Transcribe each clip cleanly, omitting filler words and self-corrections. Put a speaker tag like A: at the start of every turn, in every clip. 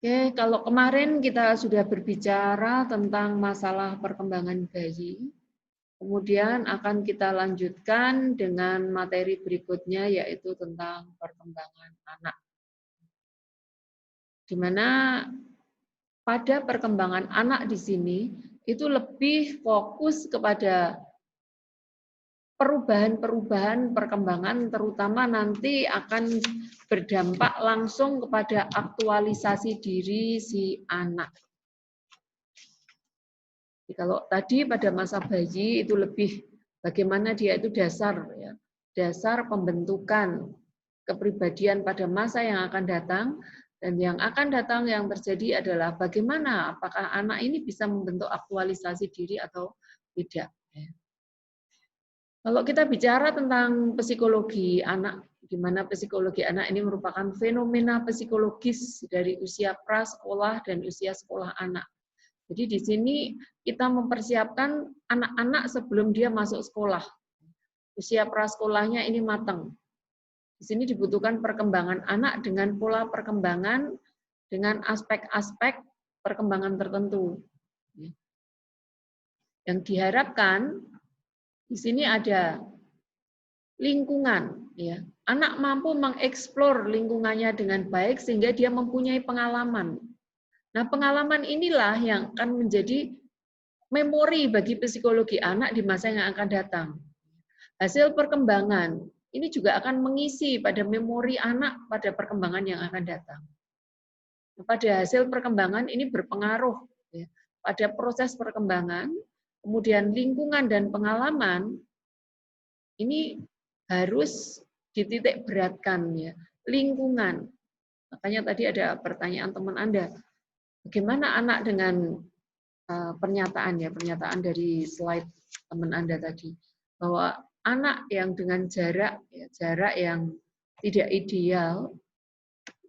A: Oke, kalau kemarin kita sudah berbicara tentang masalah perkembangan bayi, kemudian akan kita lanjutkan dengan materi berikutnya yaitu tentang perkembangan anak. Di mana pada perkembangan anak di sini itu lebih fokus kepada perubahan-perubahan perkembangan terutama nanti akan berdampak langsung kepada aktualisasi diri si anak. Jadi kalau tadi pada masa bayi itu lebih bagaimana dia itu dasar ya, dasar pembentukan kepribadian pada masa yang akan datang, dan yang akan datang yang terjadi adalah bagaimana apakah anak ini bisa membentuk aktualisasi diri atau tidak. Kalau kita bicara tentang psikologi anak, di mana psikologi anak ini merupakan fenomena psikologis dari usia prasekolah dan usia sekolah anak. Jadi di sini kita mempersiapkan anak-anak sebelum dia masuk sekolah. Usia prasekolahnya ini matang. Di sini dibutuhkan perkembangan anak dengan pola perkembangan dengan aspek-aspek perkembangan tertentu. Yang diharapkan di sini ada lingkungan, ya. Anak mampu mengeksplor lingkungannya dengan baik sehingga dia mempunyai pengalaman. Nah, pengalaman inilah yang akan menjadi memori bagi psikologi anak di masa yang akan datang. Hasil perkembangan ini juga akan mengisi pada memori anak pada perkembangan yang akan datang. Pada hasil perkembangan ini berpengaruh ya, pada proses perkembangan, kemudian lingkungan dan pengalaman ini harus dititik beratkan ya, lingkungan. Makanya tadi ada pertanyaan teman Anda, bagaimana anak dengan pernyataan dari slide teman Anda tadi, bahwa anak yang dengan jarak yang tidak ideal,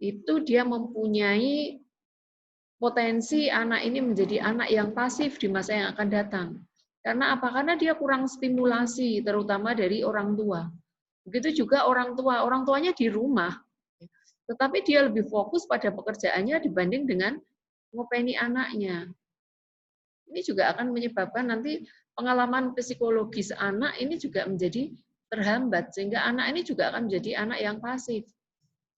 A: itu dia mempunyai potensi anak ini menjadi anak yang pasif di masa yang akan datang. Karena apa? Karena dia kurang stimulasi, terutama dari orang tua. Begitu juga orang tuanya di rumah, tetapi dia lebih fokus pada pekerjaannya dibanding dengan ngopeni anaknya. Ini juga akan menyebabkan nanti pengalaman psikologis anak ini juga menjadi terhambat, sehingga anak ini juga akan menjadi anak yang pasif.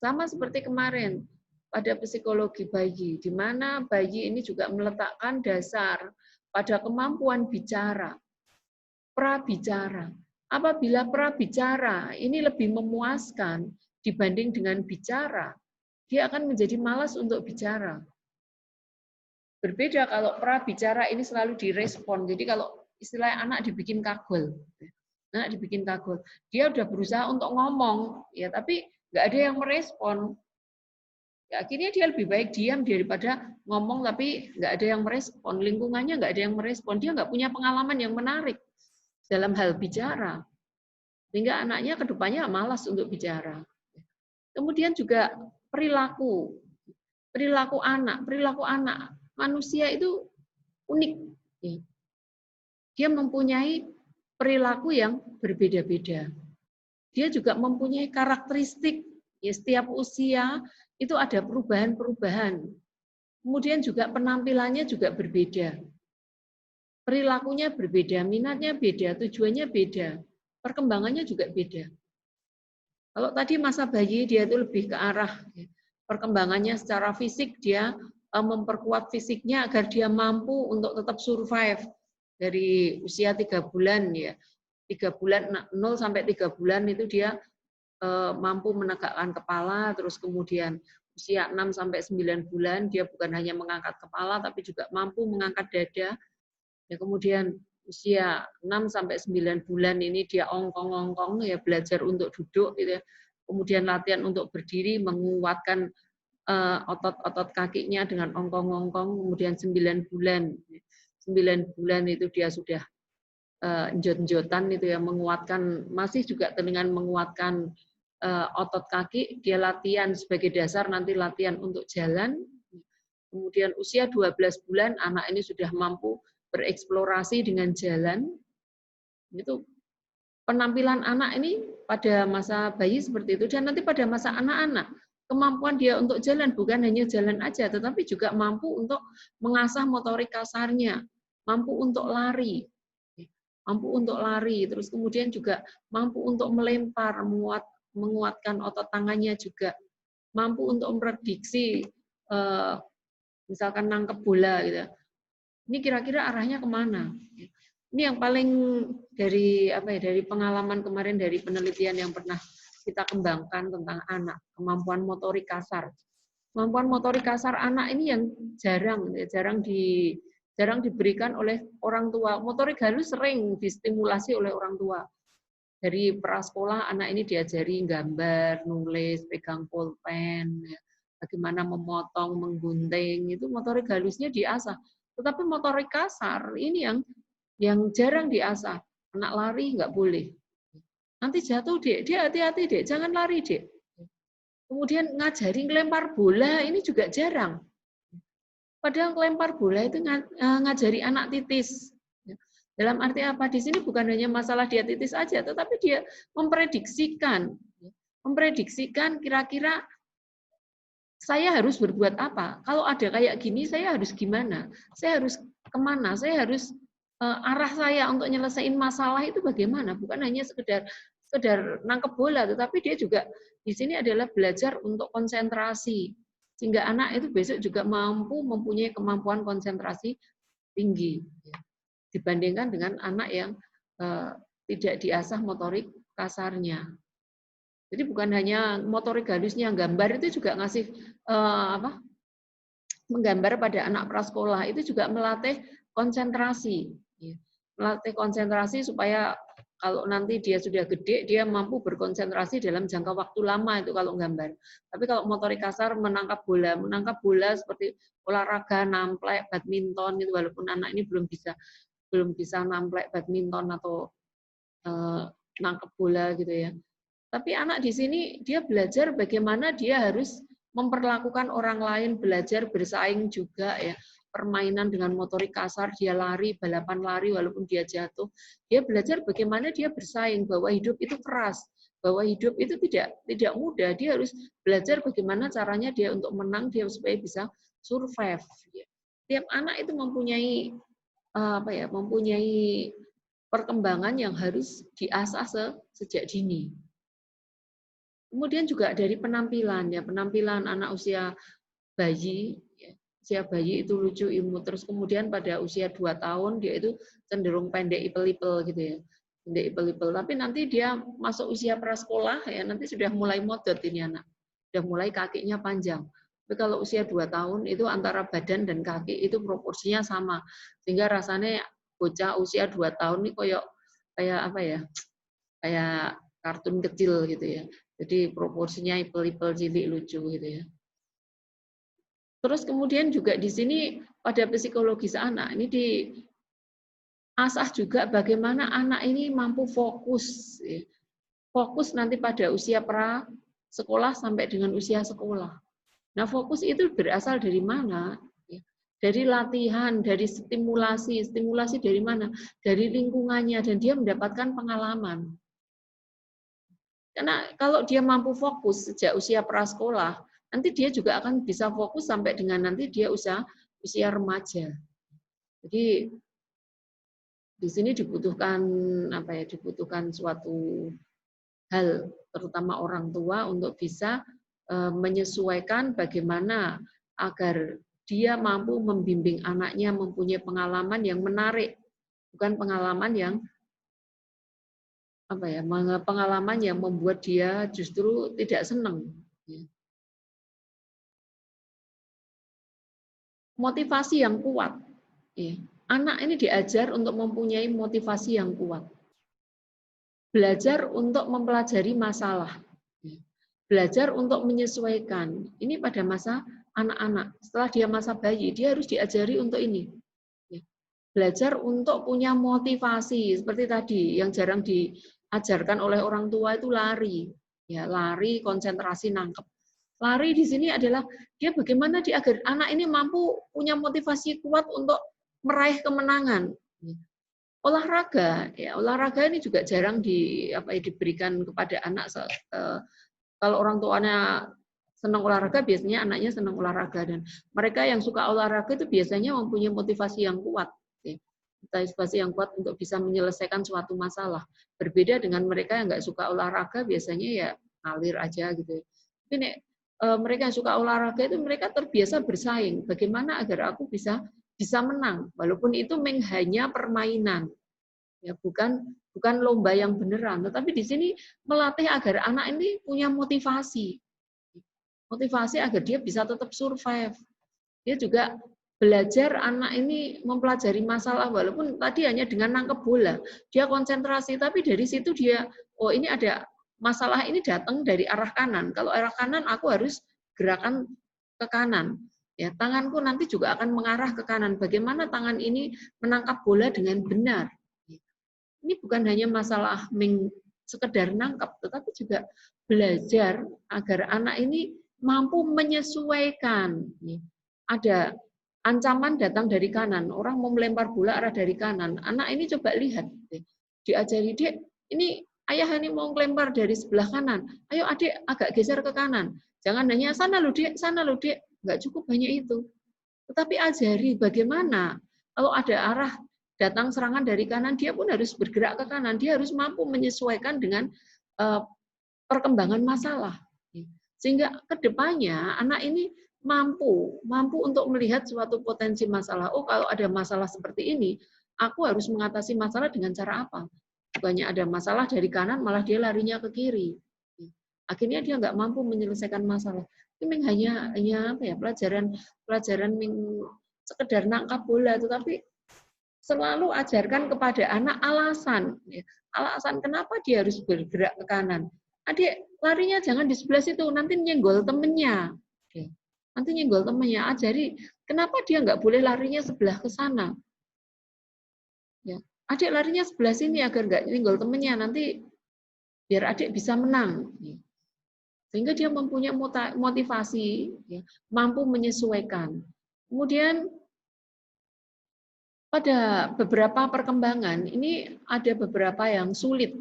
A: Sama seperti kemarin, pada psikologi bayi, di mana bayi ini juga meletakkan dasar pada kemampuan bicara, prabicara. Apabila prabicara ini lebih memuaskan dibanding dengan bicara, dia akan menjadi malas untuk bicara. Berbeda kalau prabicara ini selalu direspon. Jadi kalau istilah anak dibikin kagul, dia udah berusaha untuk ngomong, ya tapi nggak ada yang merespon. Ya, akhirnya dia lebih baik diam daripada ngomong tapi nggak ada yang merespon, lingkungannya nggak ada yang merespon, dia nggak punya pengalaman yang menarik dalam hal bicara, sehingga anaknya kedepannya malas untuk bicara. Kemudian juga perilaku anak manusia itu unik, dia mempunyai perilaku yang berbeda-beda. Dia juga mempunyai karakteristik, ya setiap usia itu ada perubahan-perubahan. Kemudian juga penampilannya juga berbeda. Perilakunya berbeda, minatnya beda, tujuannya beda, perkembangannya juga beda. Kalau tadi masa bayi dia itu lebih ke arah perkembangannya secara fisik, dia memperkuat fisiknya agar dia mampu untuk tetap survive dari usia 3 bulan ya. 3 bulan 0 sampai 3 bulan itu dia mampu menegakkan kepala, terus kemudian usia 6 sampai 9 bulan dia bukan hanya mengangkat kepala tapi juga mampu mengangkat dada. Ya, kemudian usia 6 sampai 9 bulan ini dia ongkong-ongkong ya, belajar untuk duduk gitu ya. Kemudian latihan untuk berdiri, menguatkan otot-otot kakinya dengan ongkong-ongkong. Kemudian 9 bulan. 9 bulan itu dia sudah njot-njotan itu ya, menguatkan, masih juga dengan menguatkan otot kaki, dia latihan sebagai dasar nanti latihan untuk jalan. Kemudian usia 12 bulan anak ini sudah mampu bereksplorasi dengan jalan. Itu penampilan anak ini pada masa bayi seperti itu, dan nanti pada masa anak-anak kemampuan dia untuk jalan, bukan hanya jalan aja, tetapi juga mampu untuk mengasah motorik kasarnya, mampu untuk lari, terus kemudian juga mampu untuk melempar, menguatkan otot tangannya juga, mampu untuk memprediksi, misalkan nangkep bola gitu. Ini kira-kira arahnya kemana? Ini yang paling dari dari pengalaman kemarin dari penelitian yang pernah kita kembangkan tentang anak, kemampuan motorik kasar. Kemampuan motorik kasar anak ini yang jarang diberikan oleh orang tua. Motorik halus sering distimulasi oleh orang tua. Dari prasekolah anak ini diajari gambar, nulis, pegang pulpen, bagaimana memotong, menggunting, itu motorik halusnya diasah. Tetapi motorik kasar ini yang jarang diasah. Anak lari nggak boleh. Nanti jatuh, Dek. Dia hati-hati, Dek. Jangan lari, Dek. Kemudian ngajari ngelempar bola ini juga jarang. Padahal ngelempar bola itu ngajari anak titis. Dalam arti apa? Di sini bukan hanya masalah dia titis aja, tetapi dia memprediksikan kira-kira saya harus berbuat apa? Kalau ada kayak gini, saya harus gimana? Saya harus kemana? Saya harus arah saya untuk nyelesain masalah itu bagaimana? Bukan hanya sekedar nangkep bola, tetapi dia juga di sini adalah belajar untuk konsentrasi. Sehingga anak itu besok juga mampu mempunyai kemampuan konsentrasi tinggi. Dibandingkan dengan anak yang tidak diasah motorik kasarnya. Jadi bukan hanya motorik halusnya, gambar itu juga ngasih menggambar pada anak prasekolah itu juga melatih konsentrasi, melatih konsentrasi supaya kalau nanti dia sudah gede dia mampu berkonsentrasi dalam jangka waktu lama itu kalau gambar. Tapi kalau motorik kasar menangkap bola seperti olahraga namplek, badminton itu walaupun anak ini belum bisa namplek badminton atau nangkep bola gitu ya. Tapi anak di sini dia belajar bagaimana dia harus memperlakukan orang lain, belajar bersaing juga ya. Permainan dengan motorik kasar, dia lari, balapan lari walaupun dia jatuh. Dia belajar bagaimana dia bersaing, bahwa hidup itu keras, bahwa hidup itu tidak mudah. Dia harus belajar bagaimana caranya dia untuk menang, dia supaya bisa survive. Tiap anak itu mempunyai mempunyai perkembangan yang harus diasah sejak dini. Kemudian juga dari penampilan anak usia bayi, usia bayi itu lucu, imut, terus kemudian pada usia 2 tahun dia itu cenderung pendek ipel-ipel gitu ya. Pendek ipel-ipel, tapi nanti dia masuk usia prasekolah ya nanti sudah mulai modot ini anak. Sudah mulai kakinya panjang. Tapi kalau usia 2 tahun itu antara badan dan kaki itu proporsinya sama. Sehingga rasanya bocah usia 2 tahun ini kayak apa ya? Kayak kartun kecil gitu ya. Jadi proporsinya ipel-ipel cilik lucu gitu ya. Terus kemudian juga di sini pada psikologis anak ini diasah juga bagaimana anak ini mampu fokus. Fokus nanti pada usia pra sekolah sampai dengan usia sekolah. Nah, fokus itu berasal dari mana? Dari latihan, dari stimulasi. Stimulasi dari mana? Dari lingkungannya dan dia mendapatkan pengalaman. Karena kalau dia mampu fokus sejak usia prasekolah, nanti dia juga akan bisa fokus sampai dengan nanti dia usia remaja. Jadi di sini dibutuhkan dibutuhkan suatu hal, terutama orang tua untuk bisa menyesuaikan bagaimana agar dia mampu membimbing anaknya mempunyai pengalaman yang menarik, bukan pengalaman yang pengalaman yang membuat dia justru tidak senang. Motivasi yang kuat. Anak ini diajar untuk mempunyai motivasi yang kuat. Belajar untuk mempelajari masalah. Belajar untuk menyesuaikan. Ini pada masa anak-anak. Setelah dia masa bayi, dia harus diajari untuk ini. Belajar untuk punya motivasi. Seperti tadi, yang jarang diajarkan oleh orang tua itu lari. Ya, lari, konsentrasi, nangkep. Lari di sini adalah dia bagaimana agar anak ini mampu punya motivasi kuat untuk meraih kemenangan. Olahraga, ya olahraga ini juga jarang diberikan kepada anak. Kalau orang tuanya senang olahraga biasanya anaknya senang olahraga, dan mereka yang suka olahraga itu biasanya mempunyai motivasi yang kuat, motivasi yang kuat untuk bisa menyelesaikan suatu masalah. Berbeda dengan mereka yang nggak suka olahraga, biasanya ya ngalir aja gitu. Tapi mereka yang suka olahraga itu mereka terbiasa bersaing. Bagaimana agar aku bisa menang, walaupun itu hanya permainan, ya bukan lomba yang beneran. Tetapi di sini melatih agar anak ini punya motivasi agar dia bisa tetap survive. Dia juga belajar, anak ini mempelajari masalah walaupun tadi hanya dengan nangkep bola. Dia konsentrasi, tapi dari situ dia, oh ini ada masalah, ini datang dari arah kanan. Kalau arah kanan aku harus gerakan ke kanan. Ya, tanganku nanti juga akan mengarah ke kanan. Bagaimana tangan ini menangkap bola dengan benar. Ini bukan hanya masalah sekedar nangkap, tetapi juga belajar agar anak ini mampu menyesuaikan. Ada ancaman datang dari kanan, orang mau melempar bola arah dari kanan. Anak ini coba lihat, diajari, Dek, ini ayah ini mau melempar dari sebelah kanan. Ayo adik agak geser ke kanan. Jangan hanya sana loh Dek, sana loh Dek. Nggak cukup hanya itu. Tetapi ajari bagaimana kalau ada arah datang serangan dari kanan, dia pun harus bergerak ke kanan. Dia harus mampu menyesuaikan dengan perkembangan masalah. Sehingga kedepannya anak ini mampu untuk melihat suatu potensi masalah. Oh, kalau ada masalah seperti ini, aku harus mengatasi masalah dengan cara apa? Bukannya ada masalah dari kanan, malah dia larinya ke kiri. Akhirnya dia nggak mampu menyelesaikan masalah. Ini hanya apa ya, pelajaran sekedar nangkap bola, tetapi selalu ajarkan kepada anak alasan. Alasan kenapa dia harus bergerak ke kanan. Adik, larinya jangan di sebelah situ, nanti nyenggol temennya. Nanti nyenggol temennya. Ajari, kenapa dia nggak boleh larinya sebelah ke sana. Ya. Adik larinya sebelah sini agar nggak nyenggol temennya, nanti biar adik bisa menang. Sehingga dia mempunyai motivasi, mampu menyesuaikan. Kemudian pada beberapa perkembangan, ini ada beberapa yang sulit.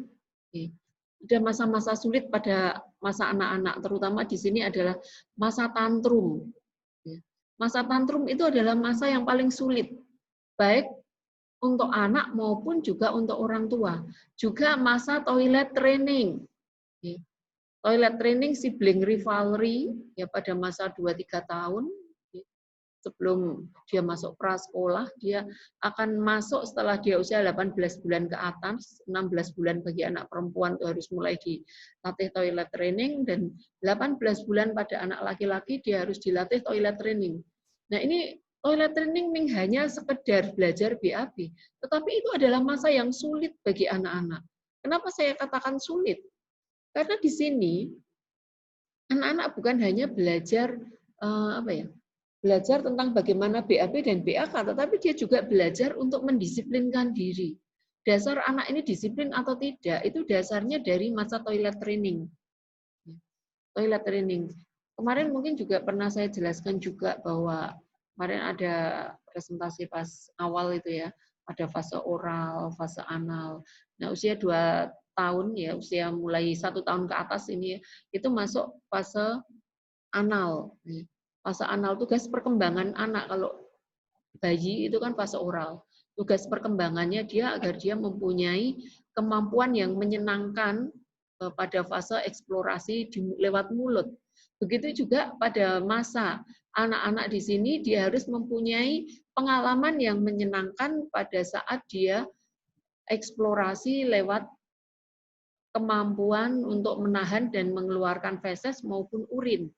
A: Ada masa-masa sulit pada masa anak-anak, terutama di sini adalah masa tantrum. Masa tantrum itu adalah masa yang paling sulit, baik untuk anak maupun juga untuk orang tua. Juga masa toilet training. Toilet training sibling rivalry ya pada masa 2-3 tahun. Sebelum dia masuk prasekolah, dia akan masuk setelah dia usia 18 bulan ke atas, 16 bulan bagi anak perempuan itu harus mulai dilatih toilet training, dan 18 bulan pada anak laki-laki dia harus dilatih toilet training. Nah ini toilet training hanya sekedar belajar BAB, tetapi itu adalah masa yang sulit bagi anak-anak. Kenapa saya katakan sulit? Karena di sini anak-anak bukan hanya belajar belajar tentang bagaimana BAB dan BAK, tetapi dia juga belajar untuk mendisiplinkan diri. Dasar anak ini disiplin atau tidak, itu dasarnya dari masa toilet training. Toilet training. Kemarin mungkin juga pernah saya jelaskan juga bahwa kemarin ada presentasi pas awal itu ya, ada fase oral, fase anal. Nah, usia 2 tahun ya, usia mulai 1 tahun ke atas ini, itu masuk fase anal. Fase anal, tugas perkembangan anak. Kalau bayi itu kan fase oral. Tugas perkembangannya dia agar dia mempunyai kemampuan yang menyenangkan pada fase eksplorasi lewat mulut. Begitu juga pada masa anak-anak di sini, dia harus mempunyai pengalaman yang menyenangkan pada saat dia eksplorasi lewat kemampuan untuk menahan dan mengeluarkan feses maupun urin.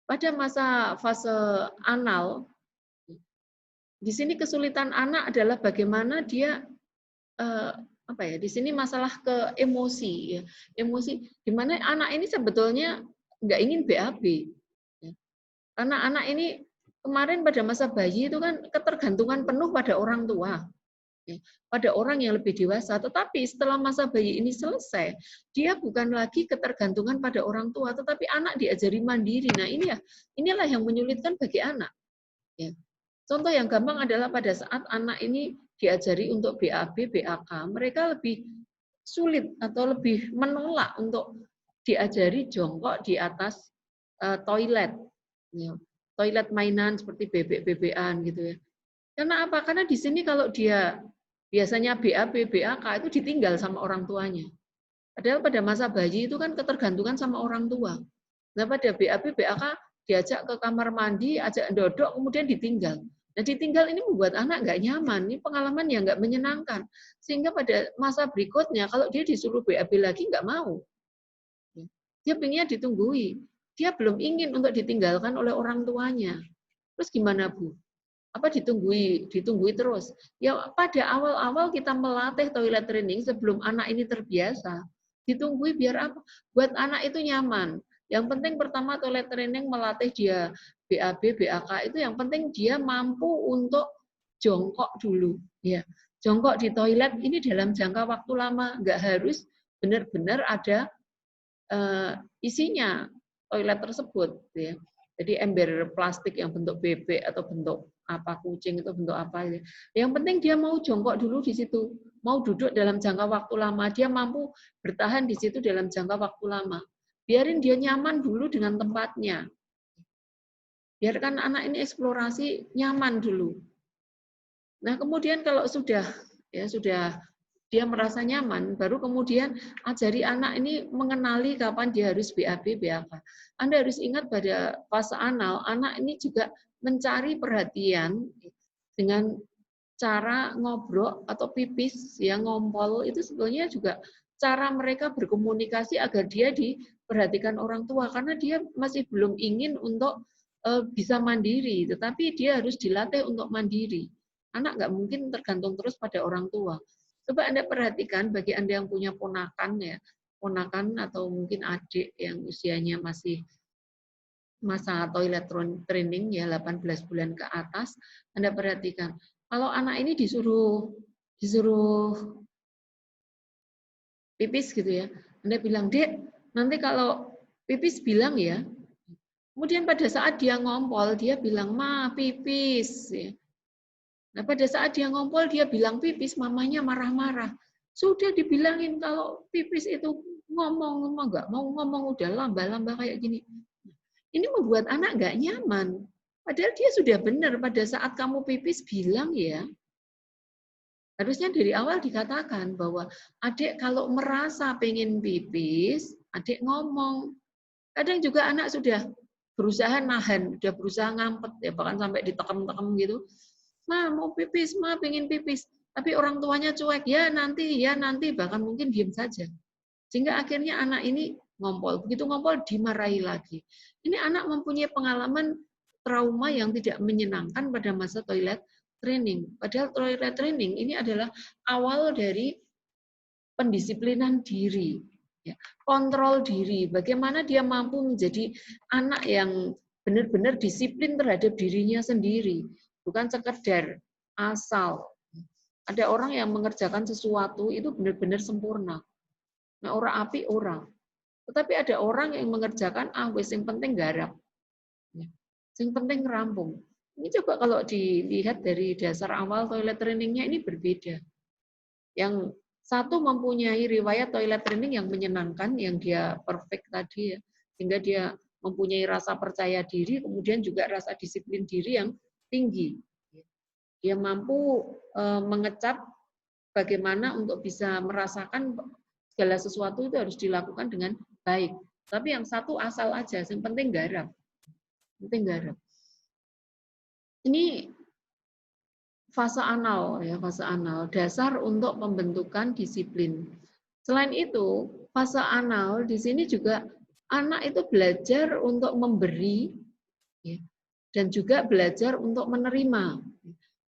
A: Pada masa fase anal, di sini kesulitan anak adalah bagaimana dia di sini masalah ke emosi, ya. Emosi di mana anak ini sebetulnya nggak ingin BAB, ya. Karena anak ini kemarin pada masa bayi itu kan ketergantungan penuh pada orang tua, ya, pada orang yang lebih dewasa. Tetapi setelah masa bayi ini selesai, dia bukan lagi ketergantungan pada orang tua, tetapi anak diajari mandiri. Nah inilah yang menyulitkan bagi anak. Ya. Contoh yang gampang adalah pada saat anak ini diajari untuk BAB, BAK, mereka lebih sulit atau lebih menolak untuk diajari jongkok di atas toilet, ya. Toilet mainan seperti bebek-bebekan gitu ya. Karena apa? Karena di sini kalau dia biasanya BAB, BAK itu ditinggal sama orang tuanya. Padahal pada masa bayi itu kan ketergantungan sama orang tua. Nah pada BAB, BAK diajak ke kamar mandi, ajak dodok, kemudian ditinggal. Nah ditinggal ini membuat anak nggak nyaman, ini pengalaman yang nggak menyenangkan. Sehingga pada masa berikutnya, kalau dia disuruh BAB lagi nggak mau. Dia pengennya ditunggui. Dia belum ingin untuk ditinggalkan oleh orang tuanya. Terus gimana Bu? Apa ditunggui terus? Ya pada awal-awal kita melatih toilet training sebelum anak ini terbiasa. Ditunggui biar apa? Buat anak itu nyaman. Yang penting pertama toilet training melatih dia BAB, BAK itu yang penting dia mampu untuk jongkok dulu. Ya, jongkok di toilet ini dalam jangka waktu lama, nggak harus benar-benar ada isinya toilet tersebut. Ya. Jadi ember plastik yang bentuk bebek atau bentuk apa kucing itu bentuk apa. Ya. Yang penting dia mau jongkok dulu di situ, mau duduk dalam jangka waktu lama, dia mampu bertahan di situ dalam jangka waktu lama. Biarin dia nyaman dulu dengan tempatnya. Biarkan anak ini eksplorasi nyaman dulu. Nah, kemudian kalau sudah dia merasa nyaman, baru kemudian ajari anak ini mengenali kapan dia harus BAB, BAK. Anda harus ingat pada fase anal, anak ini juga mencari perhatian dengan cara ngobrol atau pipis, ya ngompol, itu sebetulnya juga cara mereka berkomunikasi agar dia diperhatikan orang tua, karena dia masih belum ingin untuk bisa mandiri, tetapi dia harus dilatih untuk mandiri. Anak nggak mungkin tergantung terus pada orang tua. Coba Anda perhatikan bagi Anda yang punya ponakan ya, ponakan atau mungkin adik yang usianya masih masa toilet training ya 18 bulan ke atas, Anda perhatikan. Kalau anak ini disuruh pipis gitu ya, Anda bilang, "Dek, nanti kalau pipis bilang ya." Kemudian pada saat dia ngompol, dia bilang, "Ma, pipis." Ya. Nah, pada saat dia ngompol, dia bilang pipis, mamanya marah-marah. Sudah dibilangin kalau pipis itu ngomong nggak mau ngomong, udah lamba-lamba kayak gini. Ini membuat anak nggak nyaman. Padahal dia sudah benar, pada saat kamu pipis bilang ya. Harusnya dari awal dikatakan bahwa adik kalau merasa pengen pipis, adik ngomong. Kadang juga anak sudah berusaha nahan, sudah berusaha ngampet, ya bahkan sampai ditekem-tekem gitu. Ma, mau pipis, ma, pengen pipis. Tapi orang tuanya cuek, ya nanti, bahkan mungkin diam saja. Sehingga akhirnya anak ini ngompol. Begitu ngompol, dimarahi lagi. Ini anak mempunyai pengalaman trauma yang tidak menyenangkan pada masa toilet training. Padahal toilet training ini adalah awal dari pendisiplinan diri. Ya, kontrol diri, bagaimana dia mampu menjadi anak yang benar-benar disiplin terhadap dirinya sendiri. Bukan sekedar asal. Ada orang yang mengerjakan sesuatu itu benar-benar sempurna. Nah, orang api orang. Tetapi ada orang yang mengerjakan yang penting garap. Yang penting rampung. Ini coba kalau dilihat dari dasar awal toilet trainingnya ini berbeda. Yang satu mempunyai riwayat toilet training yang menyenangkan, yang dia perfect tadi ya, sehingga dia mempunyai rasa percaya diri, kemudian juga rasa disiplin diri yang tinggi. Dia mampu mengecap bagaimana untuk bisa merasakan segala sesuatu itu harus dilakukan dengan baik. Tapi yang satu asal aja, yang penting garap. Penting garap. Ini fase anal ya, fase anal, dasar untuk pembentukan disiplin. Selain itu, fase anal di sini juga anak itu belajar untuk memberi ya, dan juga belajar untuk menerima.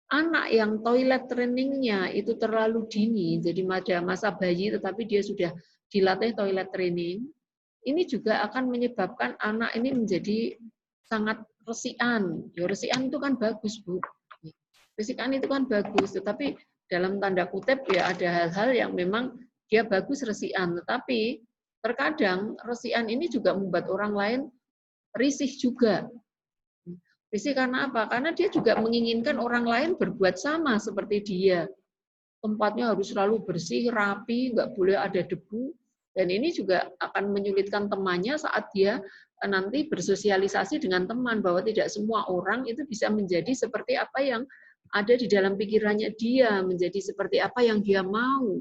A: Anak yang toilet trainingnya itu terlalu dini, jadi pada masa bayi tetapi dia sudah dilatih toilet training, ini juga akan menyebabkan anak ini menjadi sangat resian. Ya, resian itu kan bagus, Bu. Resian itu kan bagus, tetapi dalam tanda kutip ya ada hal-hal yang memang dia bagus resian, tetapi terkadang resian ini juga membuat orang lain risih juga. Risih karena apa? Karena dia juga menginginkan orang lain berbuat sama seperti dia. Tempatnya harus selalu bersih, rapi, nggak boleh ada debu. Dan ini juga akan menyulitkan temannya saat dia nanti bersosialisasi dengan teman, bahwa tidak semua orang itu bisa menjadi seperti apa yang ada di dalam pikirannya dia, menjadi seperti apa yang dia mau.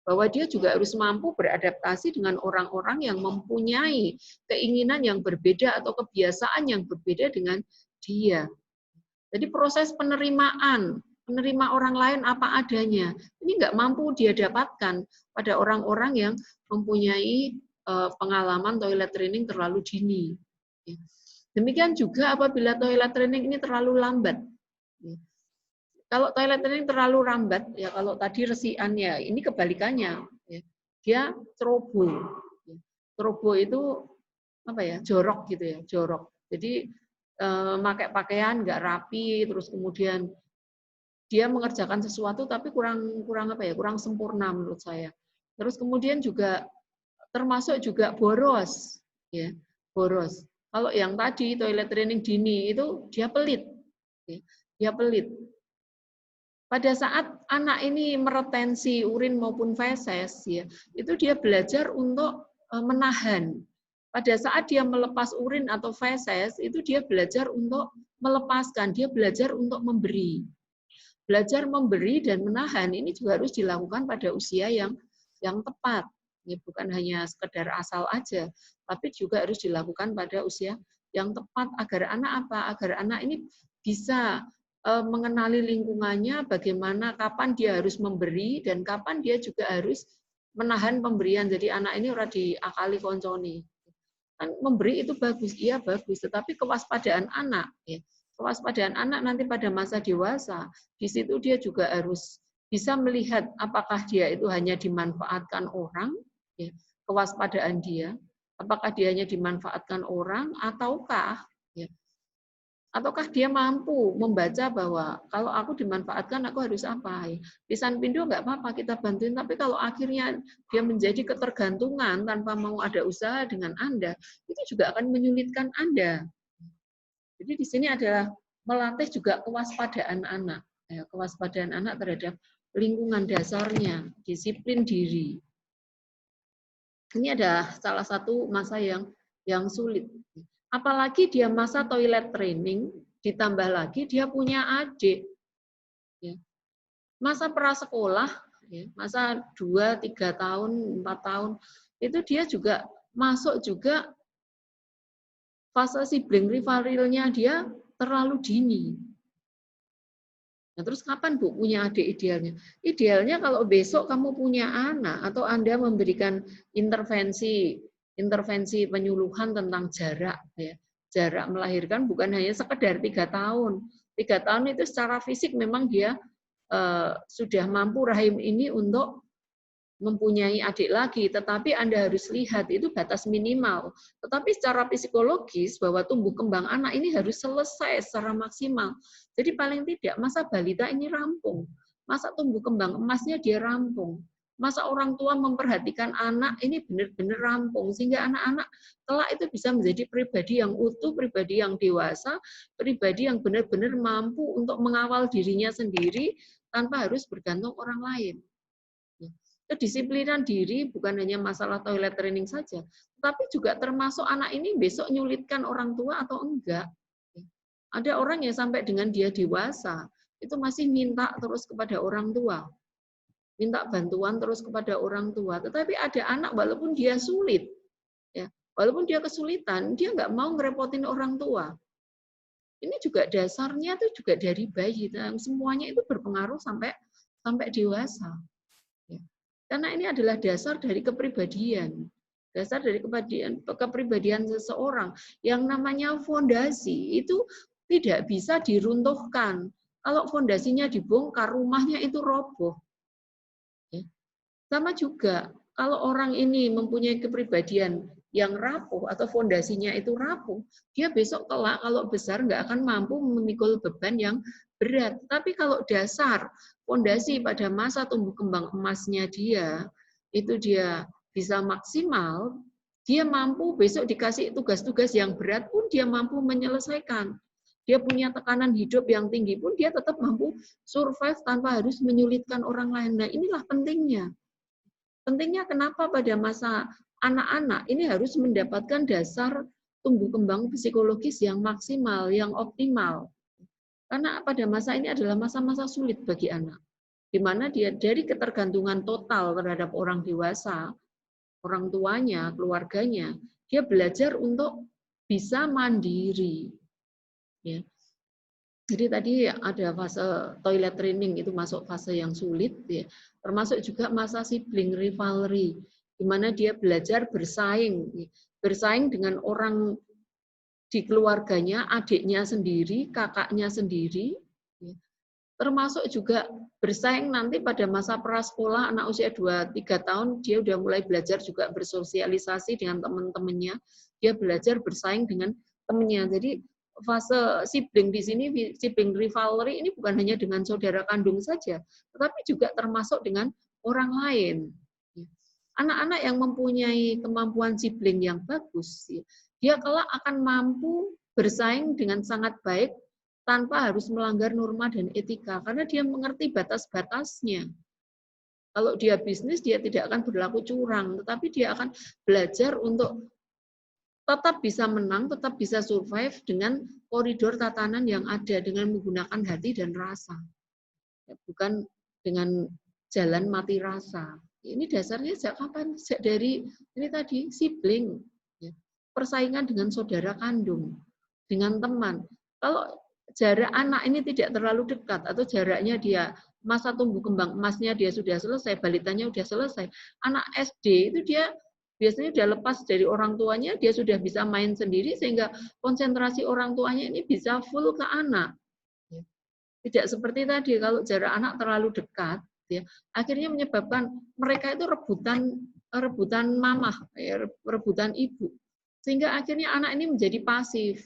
A: Bahwa dia juga harus mampu beradaptasi dengan orang-orang yang mempunyai keinginan yang berbeda atau kebiasaan yang berbeda dengan dia. Jadi proses penerimaan, menerima orang lain apa adanya, ini nggak mampu dia dapatkan pada orang-orang yang mempunyai pengalaman toilet training terlalu dini. Demikian juga apabila toilet training ini terlalu lambat. Kalau toilet training terlalu lambat, ya kalau tadi resian ya, ini kebalikannya. Dia ceroboh. Ceroboh itu apa ya? Jorok gitu ya, jorok. Jadi pakai pakaian nggak rapi, terus kemudian dia mengerjakan sesuatu tapi kurang apa ya? Kurang sempurna menurut saya. Terus kemudian juga termasuk juga boros, ya, boros. Kalau yang tadi toilet training dini itu dia pelit, dia pelit. Pada saat anak ini meretensi urin maupun feses, ya, itu dia belajar untuk menahan. Pada saat dia melepas urin atau feses, itu dia belajar untuk melepaskan, dia belajar untuk memberi. Belajar memberi dan menahan ini juga harus dilakukan pada usia yang tepat. Ini bukan hanya sekedar asal aja, tapi juga harus dilakukan pada usia yang tepat agar anak apa? Agar anak ini bisa mengenali lingkungannya, bagaimana kapan dia harus memberi dan kapan dia juga harus menahan pemberian. Jadi anak ini ora diakali konconi. Kan memberi itu bagus, iya bagus, tetapi kewaspadaan anak, ya, kewaspadaan anak nanti pada masa dewasa, di situ dia juga harus bisa melihat apakah dia itu hanya dimanfaatkan orang, ya, kewaspadaan dia, apakah dia hanya dimanfaatkan orang ataukah dia mampu membaca bahwa kalau aku dimanfaatkan aku harus apa? Pisan pindo nggak apa-apa kita bantuin, tapi kalau akhirnya dia menjadi ketergantungan tanpa mau ada usaha dengan Anda, itu juga akan menyulitkan Anda. Jadi di sini adalah melatih juga kewaspadaan anak, kewaspadaan anak terhadap lingkungan dasarnya, disiplin diri. Ini adalah salah satu masa yang sulit. Apalagi dia masa toilet training, ditambah lagi dia punya adik. Masa prasekolah, masa 2, 3 tahun, 4 tahun, itu dia juga masuk juga fase sibling rivalnya dia terlalu dini. Nah, terus kapan Bu punya adik idealnya? Idealnya kalau besok kamu punya anak atau Anda memberikan intervensi penyuluhan tentang jarak, ya. Jarak melahirkan bukan hanya sekedar 3 tahun. 3 tahun itu secara fisik memang dia sudah mampu rahim ini untuk mempunyai adik lagi, tetapi Anda harus lihat itu batas minimal. Tetapi secara psikologis bahwa tumbuh kembang anak ini harus selesai secara maksimal. Jadi paling tidak masa balita ini rampung. Masa tumbuh kembang emasnya dia rampung. Masa orang tua memperhatikan anak ini benar-benar rampung. Sehingga anak-anak kelak itu bisa menjadi pribadi yang utuh, pribadi yang dewasa, pribadi yang benar-benar mampu untuk mengawal dirinya sendiri tanpa harus bergantung orang lain. Kedisiplinan diri bukan hanya masalah toilet training saja, tapi juga termasuk anak ini besok nyulitkan orang tua atau enggak. Ada orang yang sampai dengan dia dewasa, itu masih minta terus kepada orang tua. Minta bantuan terus kepada orang tua. Tetapi ada anak walaupun dia sulit, ya, walaupun dia kesulitan, dia nggak mau ngerepotin orang tua. Ini juga dasarnya itu juga dari bayi. Dan semuanya itu berpengaruh sampai dewasa. Karena ini adalah dasar dari kepribadian. Dasar dari kepribadian seseorang. Yang namanya fondasi itu tidak bisa diruntuhkan. Kalau fondasinya dibongkar, rumahnya itu roboh. Sama juga, kalau orang ini mempunyai kepribadian yang rapuh atau fondasinya itu rapuh, dia besok kelak kalau besar nggak akan mampu memikul beban yang berat. Tapi kalau dasar fondasi pada masa tumbuh kembang emasnya dia, itu dia bisa maksimal, dia mampu besok dikasih tugas-tugas yang berat pun dia mampu menyelesaikan. Dia punya tekanan hidup yang tinggi pun dia tetap mampu survive tanpa harus menyulitkan orang lain. Nah inilah pentingnya. Pentingnya kenapa pada masa anak-anak ini harus mendapatkan dasar tumbuh kembang psikologis yang maksimal, yang optimal. Karena pada masa ini adalah masa-masa sulit bagi anak, di mana dia dari ketergantungan total terhadap orang dewasa, orang tuanya, keluarganya, dia belajar untuk bisa mandiri. Ya. Jadi tadi ada fase toilet training, itu masuk fase yang sulit, ya. Termasuk juga masa sibling rivalry, di mana dia belajar bersaing, bersaing dengan orang di keluarganya, adiknya sendiri, kakaknya sendiri, ya. Termasuk juga bersaing nanti pada masa prasekolah, anak usia 2-3 tahun, dia udah mulai belajar juga bersosialisasi dengan teman-temannya, dia belajar bersaing dengan temannya. Jadi fase sibling di sini, sibling rivalry ini bukan hanya dengan saudara kandung saja, tetapi juga termasuk dengan orang lain. Anak-anak yang mempunyai kemampuan sibling yang bagus, dia kelak akan mampu bersaing dengan sangat baik tanpa harus melanggar norma dan etika, karena dia mengerti batas-batasnya. Kalau dia bisnis, dia tidak akan berlaku curang, tetapi dia akan belajar untuk tetap bisa menang, tetap bisa survive dengan koridor tatanan yang ada, dengan menggunakan hati dan rasa. Bukan dengan jalan mati rasa. Ini dasarnya sejak kapan? Sejak dari ini tadi, sibling. Persaingan dengan saudara kandung, dengan teman. Kalau jarak anak ini tidak terlalu dekat, atau jaraknya dia masa tumbuh kembang emasnya dia sudah selesai, balitanya sudah selesai. Anak SD itu dia biasanya sudah lepas dari orang tuanya, dia sudah bisa main sendiri, sehingga konsentrasi orang tuanya ini bisa full ke anak. Tidak seperti tadi, kalau jarak anak terlalu dekat, ya, akhirnya menyebabkan mereka itu rebutan mamah, rebutan ibu. Sehingga akhirnya anak ini menjadi pasif.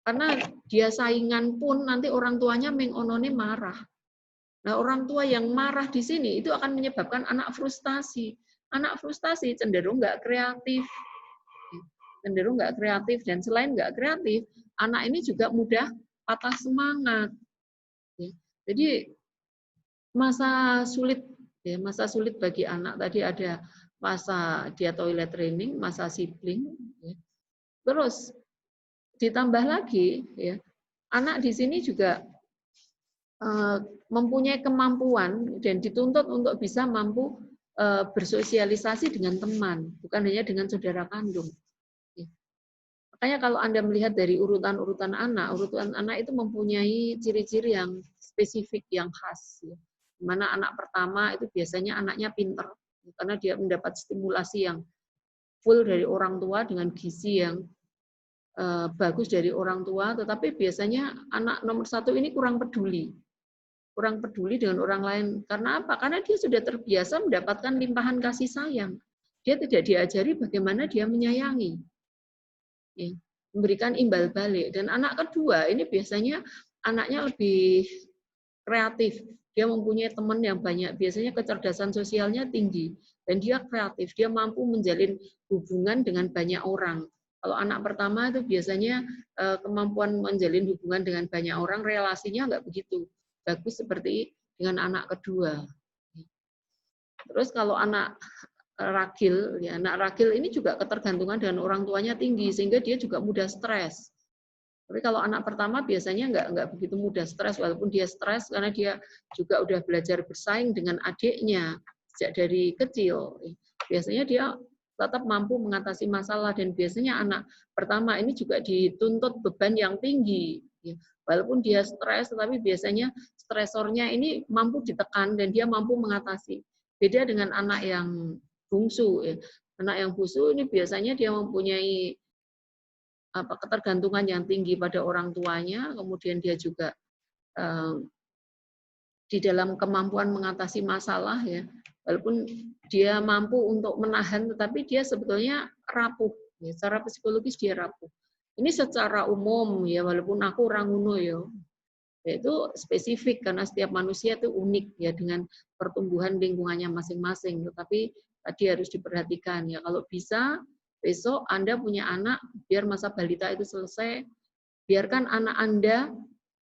A: Karena dia saingan pun nanti orang tuanya mengonone marah. Nah, orang tua yang marah di sini itu akan menyebabkan anak frustasi. Anak frustasi cenderung nggak kreatif. Cenderung nggak kreatif, dan selain nggak kreatif, anak ini juga mudah patah semangat. Jadi masa sulit, ya, masa sulit bagi anak tadi ada masa dia toilet training, masa sibling, ya. Terus ditambah lagi, ya, anak di sini juga mempunyai kemampuan dan dituntut untuk bisa mampu bersosialisasi dengan teman, bukan hanya dengan saudara kandung. Makanya kalau Anda melihat dari urutan anak itu mempunyai ciri-ciri yang spesifik, yang khas. Di mana anak pertama itu biasanya anaknya pinter, karena dia mendapat stimulasi yang full dari orang tua dengan gizi yang bagus dari orang tua, tetapi biasanya anak nomor 1 ini kurang peduli dengan orang lain. Karena apa? Karena dia sudah terbiasa mendapatkan limpahan kasih sayang. Dia tidak diajari bagaimana dia menyayangi, ya, memberikan imbal balik. Dan anak kedua ini biasanya anaknya lebih kreatif. Dia mempunyai teman yang banyak. Biasanya kecerdasan sosialnya tinggi. Dan dia kreatif. Dia mampu menjalin hubungan dengan banyak orang. Kalau anak pertama itu biasanya kemampuan menjalin hubungan dengan banyak orang, relasinya nggak begitu bagus seperti dengan anak kedua. Terus kalau anak ragil, ya, anak ragil ini juga ketergantungan dengan orang tuanya tinggi, sehingga dia juga mudah stres. Tapi kalau anak pertama biasanya nggak begitu mudah stres, walaupun dia stres karena dia juga udah belajar bersaing dengan adiknya sejak dari kecil. Biasanya dia tetap mampu mengatasi masalah, dan biasanya anak pertama ini juga dituntut beban yang tinggi. Walaupun dia stres, tetapi biasanya stresornya ini mampu ditekan dan dia mampu mengatasi. Beda dengan anak yang bungsu. Anak yang bungsu ini biasanya dia mempunyai ketergantungan yang tinggi pada orang tuanya, kemudian dia juga di dalam kemampuan mengatasi masalah, ya, walaupun dia mampu untuk menahan, tetapi dia sebetulnya rapuh, ya, secara psikologis dia rapuh. Ini secara umum, ya, walaupun aku orang ngono, ya, itu spesifik karena setiap manusia itu unik, ya, dengan pertumbuhan lingkungannya masing-masing. Tetapi tadi harus diperhatikan, ya, kalau bisa besok Anda punya anak, biar masa balita itu selesai, biarkan anak Anda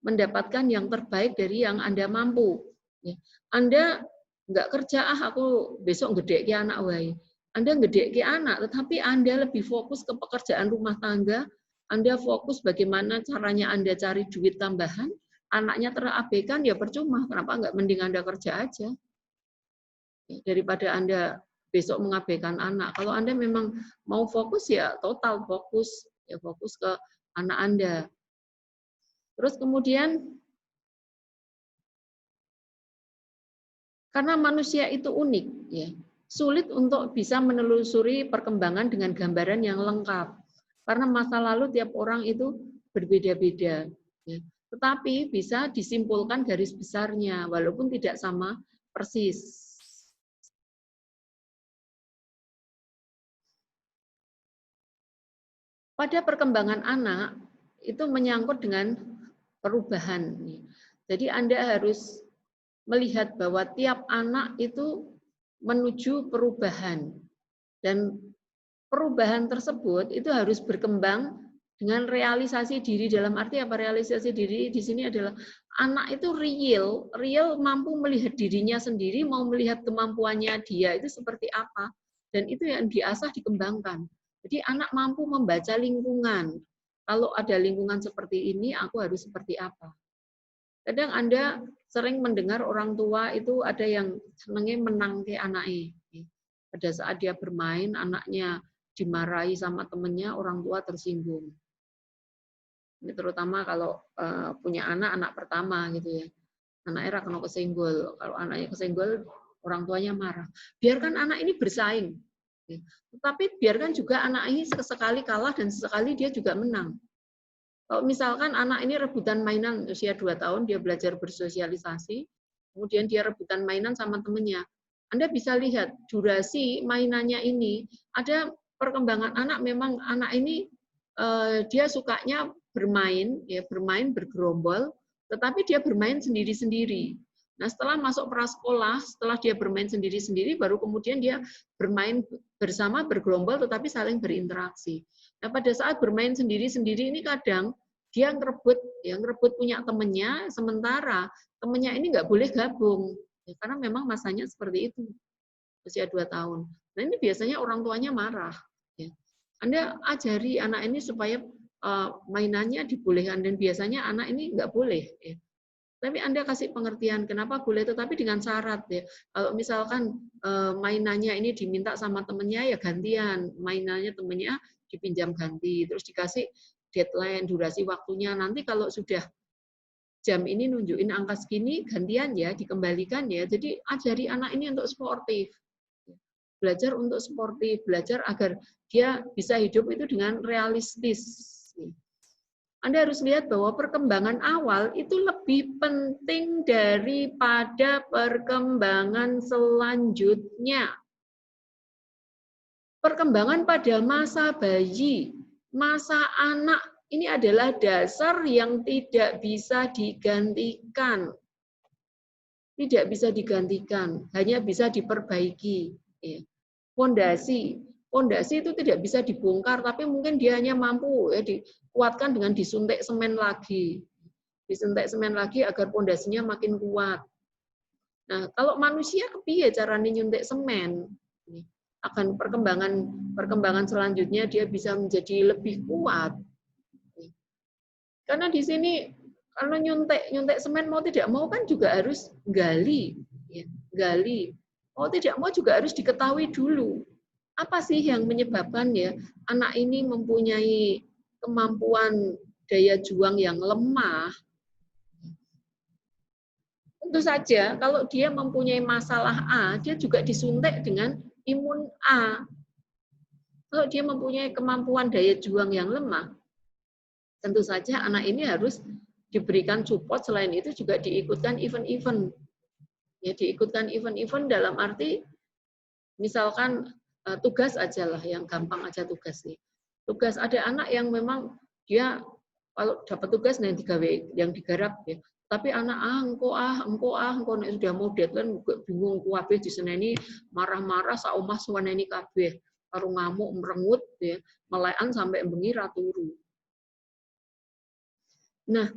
A: mendapatkan yang terbaik dari yang Anda mampu. Anda nggak kerja, aku besok ngedeki anak wae. Anda ngedeki anak, tetapi Anda lebih fokus ke pekerjaan rumah tangga, Anda fokus bagaimana caranya Anda cari duit tambahan, anaknya terabaikan, ya percuma. Kenapa nggak mending Anda kerja aja? Daripada Anda besok mengabaikan anak. Kalau Anda memang mau fokus, ya total fokus, ya fokus ke anak Anda. Terus kemudian, karena manusia itu unik, ya, sulit untuk bisa menelusuri perkembangan dengan gambaran yang lengkap. Karena masa lalu tiap orang itu berbeda-beda. Ya. Tetapi bisa disimpulkan garis besarnya, walaupun tidak sama persis. Pada perkembangan anak, itu menyangkut dengan perubahan. Jadi Anda harus melihat bahwa tiap anak itu menuju perubahan. Dan perubahan tersebut itu harus berkembang dengan realisasi diri. Dalam arti apa realisasi diri di sini adalah anak itu real mampu melihat dirinya sendiri, mau melihat kemampuannya dia itu seperti apa. Dan itu yang diasah dikembangkan. Jadi anak mampu membaca lingkungan. Kalau ada lingkungan seperti ini, aku harus seperti apa. Kadang Anda sering mendengar orang tua itu ada yang senengnya menang ke anaknya. Pada saat dia bermain, anaknya dimarahi sama temennya, orang tua tersinggung. Ini terutama kalau punya anak pertama gitu ya. Anaknya kena kesenggol. Kalau anaknya kesenggol, orang tuanya marah. Biarkan anak ini bersaing. Tetapi biarkan juga anak ini sekali kalah dan sesekali dia juga menang. Kalau misalkan anak ini rebutan mainan usia 2 tahun, dia belajar bersosialisasi, kemudian dia rebutan mainan sama temennya. Anda bisa lihat durasi mainannya ini, ada perkembangan anak, memang anak ini dia sukanya bermain, ya bermain bergerombol, tetapi dia bermain sendiri-sendiri. Nah, setelah masuk prasekolah, setelah dia bermain sendiri-sendiri, baru kemudian dia bermain bersama, bergerombol, tetapi saling berinteraksi. Nah, pada saat bermain sendiri-sendiri ini kadang dia ngerebut punya temennya, sementara temennya ini nggak boleh gabung, ya, karena memang masanya seperti itu, usia 2 tahun. Nah, ini biasanya orang tuanya marah. Ya. Anda ajari anak ini supaya mainannya dibolehkan, dan biasanya anak ini nggak boleh. Ya. Tapi Anda kasih pengertian kenapa boleh, tetapi dengan syarat ya. Kalau misalkan mainannya ini diminta sama temennya, ya gantian. Mainannya temennya dipinjam ganti, terus dikasih deadline, durasi waktunya. Nanti kalau sudah jam ini nunjukin angka segini, gantian ya, dikembalikan ya. Jadi ajari anak ini untuk sportif. Belajar untuk sportif, belajar agar dia bisa hidup itu dengan realistis. Anda harus lihat bahwa perkembangan awal itu lebih penting daripada perkembangan selanjutnya. Perkembangan pada masa bayi, masa anak, ini adalah dasar yang tidak bisa digantikan. Tidak bisa digantikan, hanya bisa diperbaiki. Fondasi itu tidak bisa dibongkar, tapi mungkin dia hanya mampu ya dikuatkan dengan disuntik semen lagi. Disuntik semen lagi agar fondasinya makin kuat. Nah, kalau manusia kepiye caranya nyuntik semen? Akan perkembangan selanjutnya dia bisa menjadi lebih kuat. Karena di sini kalau nyuntik semen mau tidak mau kan juga harus gali, ya, gali. Mau tidak mau juga harus diketahui dulu. Apa sih yang menyebabkan ya anak ini mempunyai kemampuan daya juang yang lemah? Tentu saja kalau dia mempunyai masalah A, dia juga disuntik dengan imun A. Kalau dia mempunyai kemampuan daya juang yang lemah, tentu saja anak ini harus diberikan support, selain itu juga diikutkan event-event. Ya, diikutkan event-event dalam arti misalkan tugas aja lah, yang gampang aja tugas nih. Tugas ada anak yang memang dia kalau dapat tugas yang digarap ya. Tapi anak engko nek sudah mau deadline bingung kabeh diseneni marah-marah sak omah suweneni kabeh karo ngamuk merengut ya, melekan sampai bengi ra turu. Nah,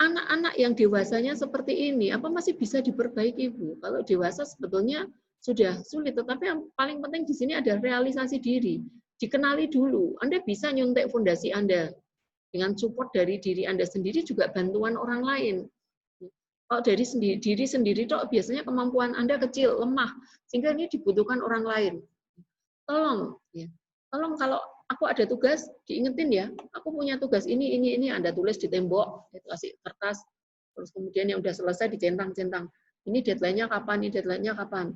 A: anak-anak yang dewasanya seperti ini, apa masih bisa diperbaiki, Bu? Kalau dewasa sebetulnya sudah sulit, tetapi yang paling penting di sini adalah realisasi diri. Dikenali dulu. Anda bisa nyuntik fondasi Anda dengan support dari diri Anda sendiri, juga bantuan orang lain. Kalau dari diri sendiri biasanya kemampuan Anda kecil, lemah, sehingga ini dibutuhkan orang lain. Tolong, ya. Tolong kalau aku ada tugas, diingetin ya, aku punya tugas ini, Anda tulis di tembok, kasih kertas, terus kemudian yang udah selesai dicentang-centang. Ini deadline-nya kapan, ini deadline-nya kapan.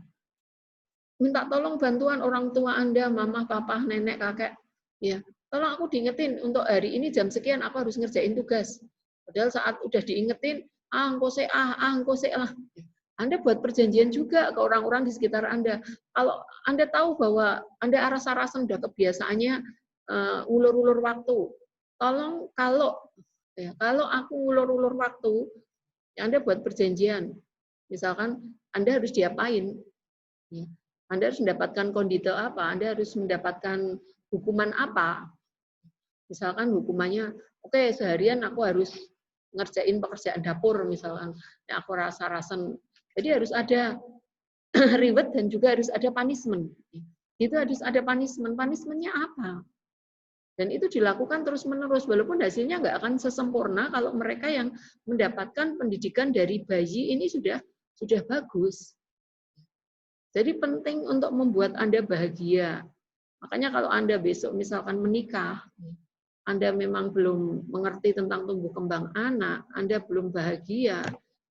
A: Minta tolong bantuan orang tua Anda, mama, papa, nenek, kakek. Ya, tolong aku diingetin, untuk hari ini jam sekian aku harus ngerjain tugas. Padahal saat udah diingetin, engko lah. Anda buat perjanjian juga ke orang-orang di sekitar Anda. Kalau Anda tahu bahwa Anda rasa-rasa udah kebiasaannya ulur-ulur waktu, tolong kalau aku ulur-ulur waktu, Anda buat perjanjian. Misalkan Anda harus diapain, Anda harus mendapatkan kondite apa, Anda harus mendapatkan hukuman apa. Misalkan hukumannya, oke, seharian aku harus ngerjain pekerjaan dapur misalkan, aku rasa-rasen. Jadi harus ada reward dan juga harus ada punishment. Itu harus ada punishment. Punishment-nya apa? Dan itu dilakukan terus-menerus, walaupun hasilnya nggak akan sesempurna kalau mereka yang mendapatkan pendidikan dari bayi ini sudah bagus. Jadi penting untuk membuat Anda bahagia. Makanya kalau Anda besok misalkan menikah, Anda memang belum mengerti tentang tumbuh kembang anak, Anda belum bahagia,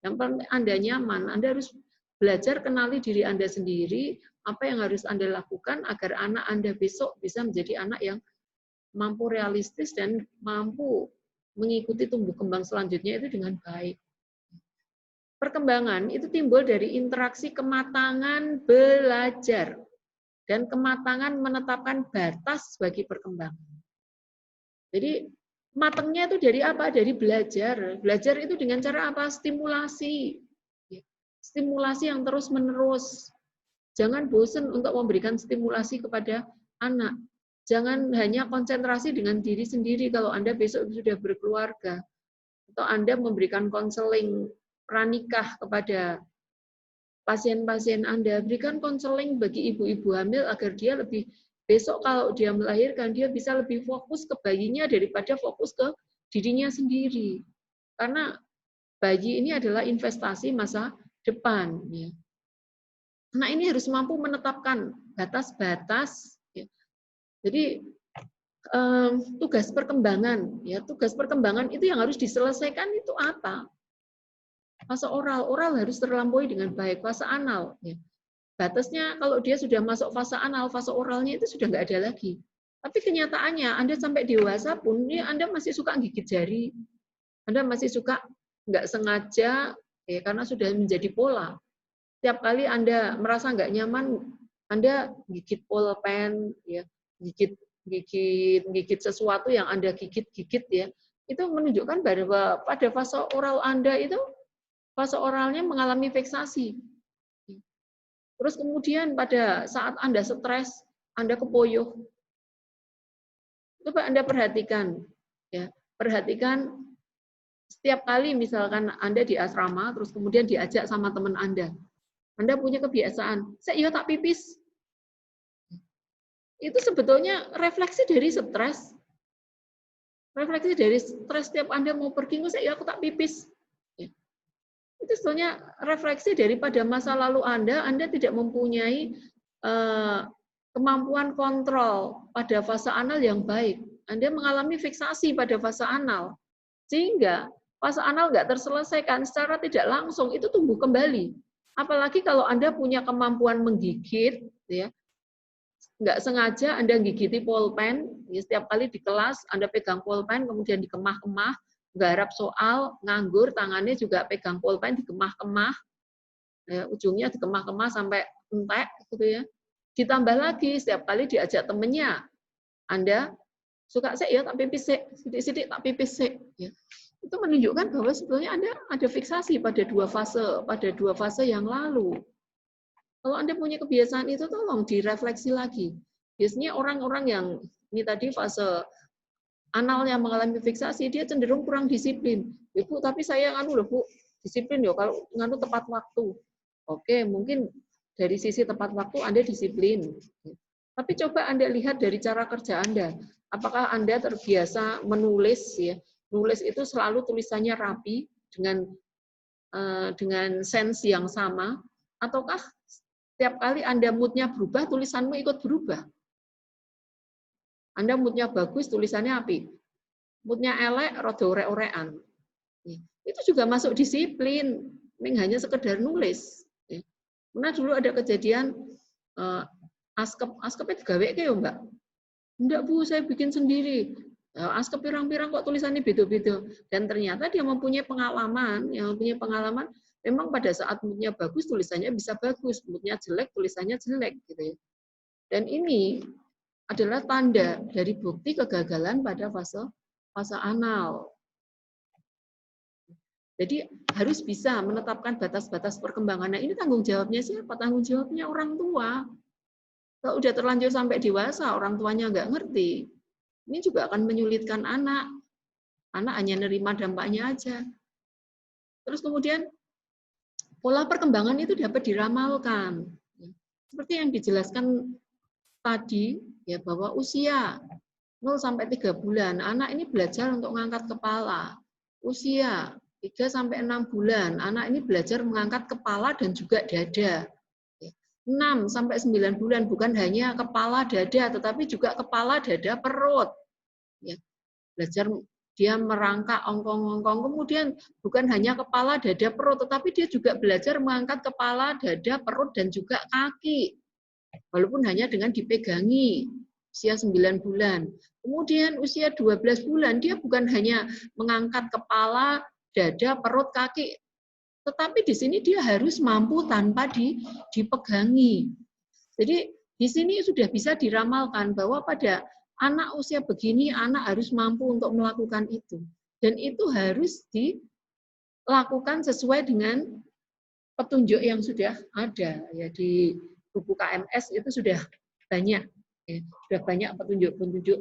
A: yang penting Anda nyaman, Anda harus belajar kenali diri Anda sendiri, apa yang harus Anda lakukan agar anak Anda besok bisa menjadi anak yang mampu realistis dan mampu mengikuti tumbuh kembang selanjutnya itu dengan baik. Perkembangan itu timbul dari interaksi kematangan belajar dan kematangan menetapkan batas bagi perkembangan. Jadi matangnya itu dari apa? Dari belajar. Belajar itu dengan cara apa? Stimulasi. Stimulasi yang terus-menerus. Jangan bosan untuk memberikan stimulasi kepada anak. Jangan hanya konsentrasi dengan diri sendiri kalau Anda besok sudah berkeluarga. Atau Anda memberikan konseling pranikah kepada pasien-pasien Anda. Berikan konseling bagi ibu-ibu hamil agar dia lebih, besok kalau dia melahirkan, dia bisa lebih fokus ke bayinya daripada fokus ke dirinya sendiri. Karena bayi ini adalah investasi masa depan. Nah, ini harus mampu menetapkan batas-batas. Jadi tugas perkembangan, tugas perkembangan itu yang harus diselesaikan itu apa? Fase oral harus terlampaui dengan baik. Fase anal, batasnya kalau dia sudah masuk fase anal, fase oralnya itu sudah nggak ada lagi. Tapi kenyataannya Anda sampai dewasa pun, Anda masih suka gigit jari, Anda masih suka nggak sengaja, karena sudah menjadi pola. Setiap kali Anda merasa nggak nyaman, Anda gigit pulpen, gigit sesuatu yang Anda gigit, itu menunjukkan bahwa pada fase oral Anda itu, fase oralnya mengalami veksasi. Terus kemudian pada saat Anda stres, Anda kepoyoh. Coba Anda perhatikan, perhatikan setiap kali misalkan Anda di asrama, terus kemudian diajak sama teman Anda punya kebiasaan, saya tak pipis. Itu sebetulnya refleksi dari stres. Refleksi dari stres setiap Anda mau pergi, aku tak pipis. Itu sebetulnya refleksi daripada masa lalu Anda tidak mempunyai kemampuan kontrol pada fase anal yang baik. Anda mengalami fiksasi pada fase anal. Sehingga fase anal nggak terselesaikan secara tidak langsung, itu tumbuh kembali. Apalagi kalau Anda punya kemampuan menggigit, nggak sengaja Anda gigiti pulpen, setiap kali di kelas Anda pegang pulpen, kemudian dikemah-kemah, garap soal, nganggur, tangannya juga pegang pulpen, dikemah-kemah, ujungnya dikemah-kemah sampai entek, gitu ya. Ditambah lagi, setiap kali diajak temennya, Anda suka tak pipis sidik-sidik tak pipis ya. Itu menunjukkan bahwa sebetulnya Anda ada fiksasi pada dua fase yang lalu. Kalau Anda punya kebiasaan itu, tolong direfleksi lagi. Biasanya orang-orang yang ini tadi fase analnya mengalami fiksasi, dia cenderung kurang disiplin. Ibu, tapi saya loh Bu, disiplin yo kalau nganu tepat waktu. Oke, mungkin dari sisi tepat waktu Anda disiplin. Tapi coba Anda lihat dari cara kerja Anda. Apakah Anda terbiasa menulis ya? Nulis itu selalu tulisannya rapi dengan sense yang sama, ataukah setiap kali Anda mood-nya berubah, tulisanmu ikut berubah? Anda mood-nya bagus, tulisannya api. Mood-nya elek, rada orek-orekan. Itu juga masuk disiplin, ini hanya sekedar nulis. Pernah dulu ada kejadian askep itu gawe ke ya Mbak? Enggak Bu, saya bikin sendiri. Askep pirang-pirang kok tulisannya beda-beda. Dan ternyata dia mempunyai pengalaman, memang pada saat moodnya bagus tulisannya bisa bagus, moodnya jelek tulisannya jelek gitu ya. Dan ini adalah tanda dari bukti kegagalan pada fase anal. Jadi harus bisa menetapkan batas-batas perkembangan. Nah, ini tanggung jawabnya siapa? Tanggung jawabnya orang tua. Kalau udah terlanjur sampai dewasa, orang tuanya nggak ngerti, ini juga akan menyulitkan anak. Anak hanya nerima dampaknya aja. Terus kemudian pola perkembangan itu dapat diramalkan. Seperti yang dijelaskan tadi, ya bahwa usia 0 sampai 3 bulan, anak ini belajar untuk mengangkat kepala. Usia 3 sampai 6 bulan, anak ini belajar mengangkat kepala dan juga dada. 6 sampai 9 bulan bukan hanya kepala dada, tetapi juga kepala dada perut. Ya, belajar dia merangkak ongkong-ongkong, kemudian bukan hanya kepala dada perut, tetapi dia juga belajar mengangkat kepala dada perut dan juga kaki. Walaupun hanya dengan dipegangi, usia 9 bulan. Kemudian usia 12 bulan, dia bukan hanya mengangkat kepala, dada, perut, kaki, tetapi di sini dia harus mampu tanpa dipegangi. Jadi di sini sudah bisa diramalkan bahwa pada anak usia begini, anak harus mampu untuk melakukan itu. Dan itu harus dilakukan sesuai dengan petunjuk yang sudah ada. Ya, di buku KMS itu sudah banyak. Ya, sudah banyak petunjuk-petunjuk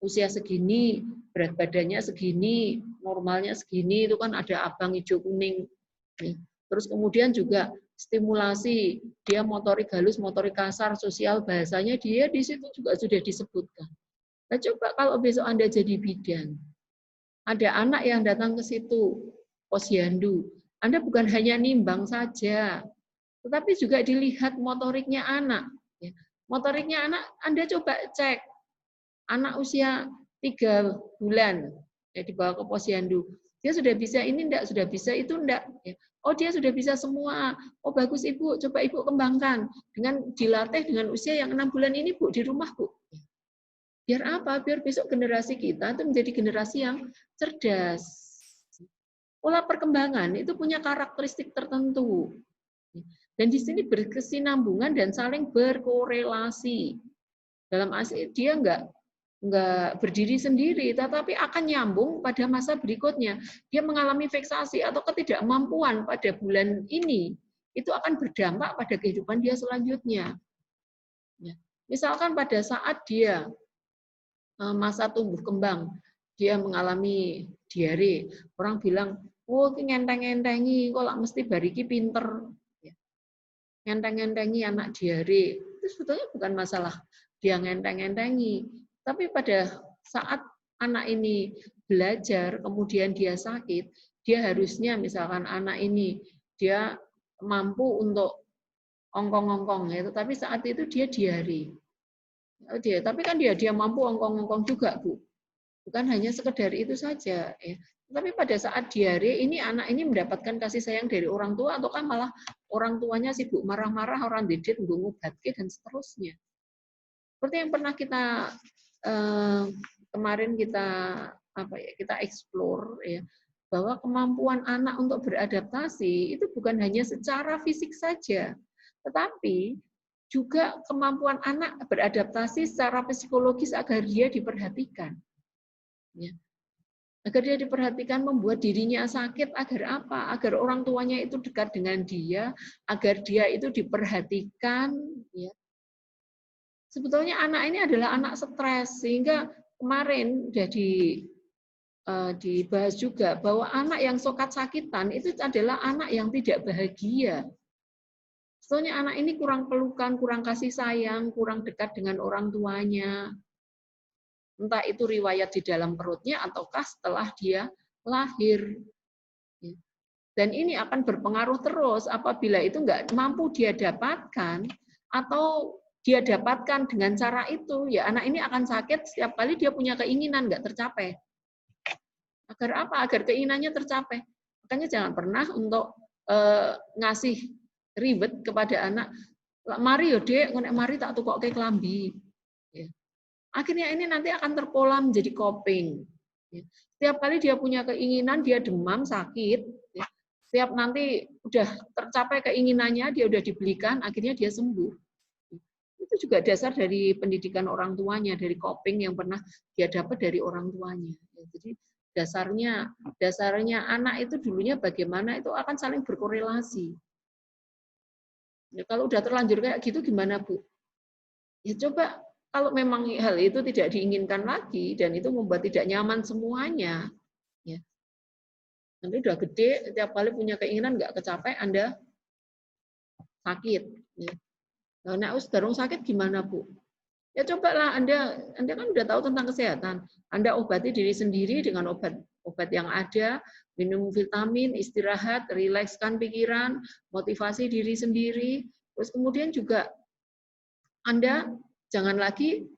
A: usia segini, berat badannya segini, normalnya segini, itu kan ada abang, hijau, kuning. Terus kemudian juga stimulasi, dia motorik halus, motorik kasar, sosial, bahasanya dia di situ juga sudah disebutkan. Nah, coba kalau besok Anda jadi bidan, ada anak yang datang ke situ, posyandu, Anda bukan hanya nimbang saja, tetapi juga dilihat motoriknya anak. Motoriknya anak, Anda coba cek, anak usia 3 bulan, ya dibawa ke posyandu, dia sudah bisa ini enggak, sudah bisa itu enggak. Oh dia sudah bisa semua, oh bagus Ibu, coba Ibu kembangkan. Dengan dilatih dengan usia yang 6 bulan ini Bu, di rumah Bu. Biar apa? Biar besok generasi kita itu menjadi generasi yang cerdas. Pola perkembangan itu punya karakteristik tertentu. Dan di sini berkesinambungan dan saling berkorelasi. Dalam asli dia enggak berdiri sendiri, tetapi akan nyambung pada masa berikutnya. Dia mengalami fiksasi atau ketidakmampuan pada bulan ini, itu akan berdampak pada kehidupan dia selanjutnya. Misalkan pada saat dia masa tumbuh kembang, dia mengalami diare, orang bilang, oh ngenteng-ngentengi, kok mesti bariki pinter. Ngenteng-ngentengi anak diare, itu sebetulnya bukan masalah dia ngenteng-ngentengi, tapi pada saat anak ini belajar, kemudian dia sakit, dia harusnya misalkan anak ini dia mampu untuk ongkong-ongkong, ya, tetapi saat itu dia diare. Tapi kan dia mampu ongkong-ongkong juga, Bu. Bukan hanya sekedar itu saja. Ya. Tapi pada saat diare ini anak ini mendapatkan kasih sayang dari orang tua ataukah malah orang tuanya sibuk marah-marah, orang didik ngubatke dan seterusnya. Seperti yang pernah kita kemarin kita explore ya, bahwa kemampuan anak untuk beradaptasi itu bukan hanya secara fisik saja, tetapi juga kemampuan anak beradaptasi secara psikologis agar dia diperhatikan. Ya. Agar dia diperhatikan, membuat dirinya sakit, agar apa? Agar orang tuanya itu dekat dengan dia, agar dia itu diperhatikan. Ya. Sebetulnya anak ini adalah anak stres, sehingga kemarin udah dibahas juga bahwa anak yang sokat-sakitan itu adalah anak yang tidak bahagia. Soalnya anak ini kurang pelukan, kurang kasih sayang, kurang dekat dengan orang tuanya. Entah itu riwayat di dalam perutnya ataukah setelah dia lahir. Dan ini akan berpengaruh terus apabila itu nggak mampu dia dapatkan atau dia dapatkan dengan cara itu, ya anak ini akan sakit setiap kali dia punya keinginan nggak tercapai. Agar apa? Agar keinginannya tercapai. Makanya jangan pernah untuk ngasih ribet kepada anak. Mari yo Dek, mari tak tukokke klambi. Ya. Akhirnya ini nanti akan terpola menjadi coping. Ya. Setiap kali dia punya keinginan, dia demam, sakit. Ya. Setiap nanti udah tercapai keinginannya, dia udah dibelikan, akhirnya dia sembuh. Itu juga dasar dari pendidikan orang tuanya, dari coping yang pernah dia dapat dari orang tuanya. Ya. Jadi dasarnya anak itu dulunya bagaimana itu akan saling berkorelasi. Ya, kalau udah terlanjur kayak gitu gimana Bu? Ya coba kalau memang hal itu tidak diinginkan lagi dan itu membuat tidak nyaman semuanya, ya. Nanti udah gede, setiap kali punya keinginan nggak kecapai, Anda sakit. Ya. Nah, garung sakit gimana Bu? Ya cobalah Anda kan udah tahu tentang kesehatan. Anda obati diri sendiri dengan obat yang ada, minum vitamin, istirahat, rilekskan pikiran, motivasi diri sendiri. Terus kemudian juga Anda jangan lagi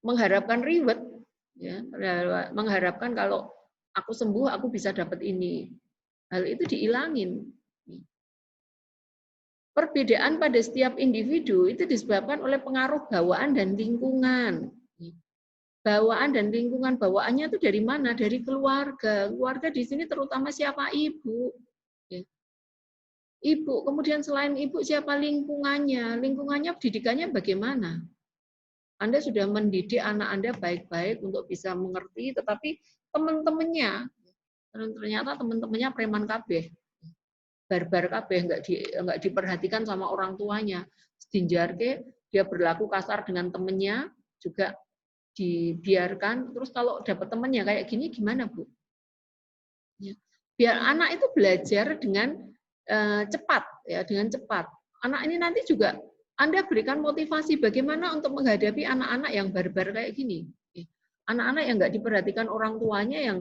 A: mengharapkan reward, ya, mengharapkan kalau aku sembuh aku bisa dapat ini. Hal itu diilangin. Perbedaan pada setiap individu itu disebabkan oleh pengaruh bawaan dan lingkungan. Bawaan dan lingkungan, bawaannya itu dari mana? Dari keluarga. Keluarga di sini terutama siapa? Ibu. Ibu, kemudian selain ibu siapa lingkungannya? Lingkungannya pendidikannya bagaimana? Anda sudah mendidik anak Anda baik-baik untuk bisa mengerti, tetapi teman-temannya, ternyata teman-temannya preman kabeh. Barbar kabeh, nggak diperhatikan sama orang tuanya. Stinjarke, dia berlaku kasar dengan temennya, juga dibiarkan. Terus kalau dapat temennya kayak gini gimana Bu? Ya. Biar anak itu belajar dengan cepat, ya, dengan cepat. Anak ini nanti juga Anda berikan motivasi bagaimana untuk menghadapi anak-anak yang barbar kayak gini. Anak-anak yang nggak diperhatikan orang tuanya, yang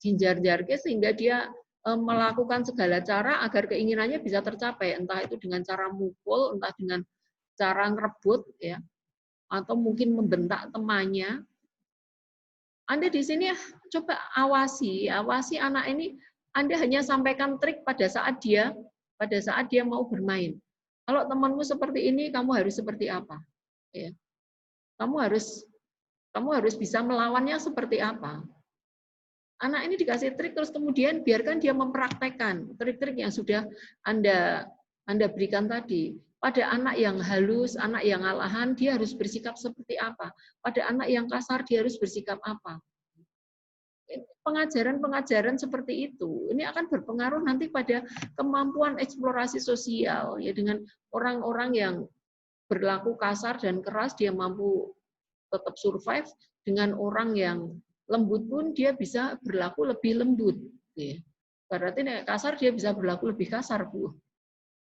A: jinjar-jarke sehingga dia melakukan segala cara agar keinginannya bisa tercapai, entah itu dengan cara mukul, entah dengan cara ngerebut, ya, atau mungkin membentak temannya. Anda di sini coba awasi anak ini. Anda hanya sampaikan trik pada saat dia mau bermain. Kalau temanmu seperti ini, kamu harus seperti apa? Ya. Kamu harus bisa melawannya seperti apa? Anak ini dikasih trik, terus kemudian biarkan dia mempraktekkan trik-trik yang sudah Anda berikan tadi. Pada anak yang halus, anak yang alahan, dia harus bersikap seperti apa? Pada anak yang kasar, dia harus bersikap apa? Pengajaran-pengajaran seperti itu, ini akan berpengaruh nanti pada kemampuan eksplorasi sosial, ya, dengan orang-orang yang berlaku kasar dan keras, dia mampu tetap survive. Dengan orang yang lembut pun dia bisa berlaku lebih lembut. Ya. Berarti kasar dia bisa berlaku lebih kasar, Bu.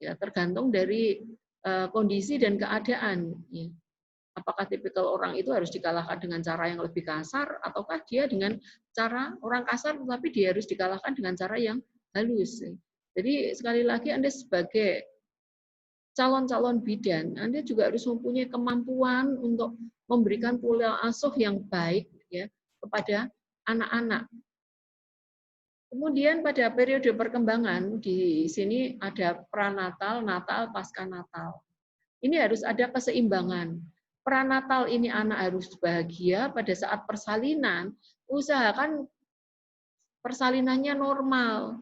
A: Ya, tergantung dari kondisi dan keadaan. Ya. Apakah tipikal orang itu harus dikalahkan dengan cara yang lebih kasar, ataukah dia dengan cara orang kasar tetapi dia harus dikalahkan dengan cara yang halus. Jadi sekali lagi Anda sebagai calon-calon bidan, Anda juga harus mempunyai kemampuan untuk memberikan pola asuh yang baik, ya, kepada anak-anak. Kemudian pada periode perkembangan di sini ada pranatal, natal, pasca natal. Ini harus ada keseimbangan. Pranatal ini anak harus bahagia, pada saat persalinan usahakan persalinannya normal.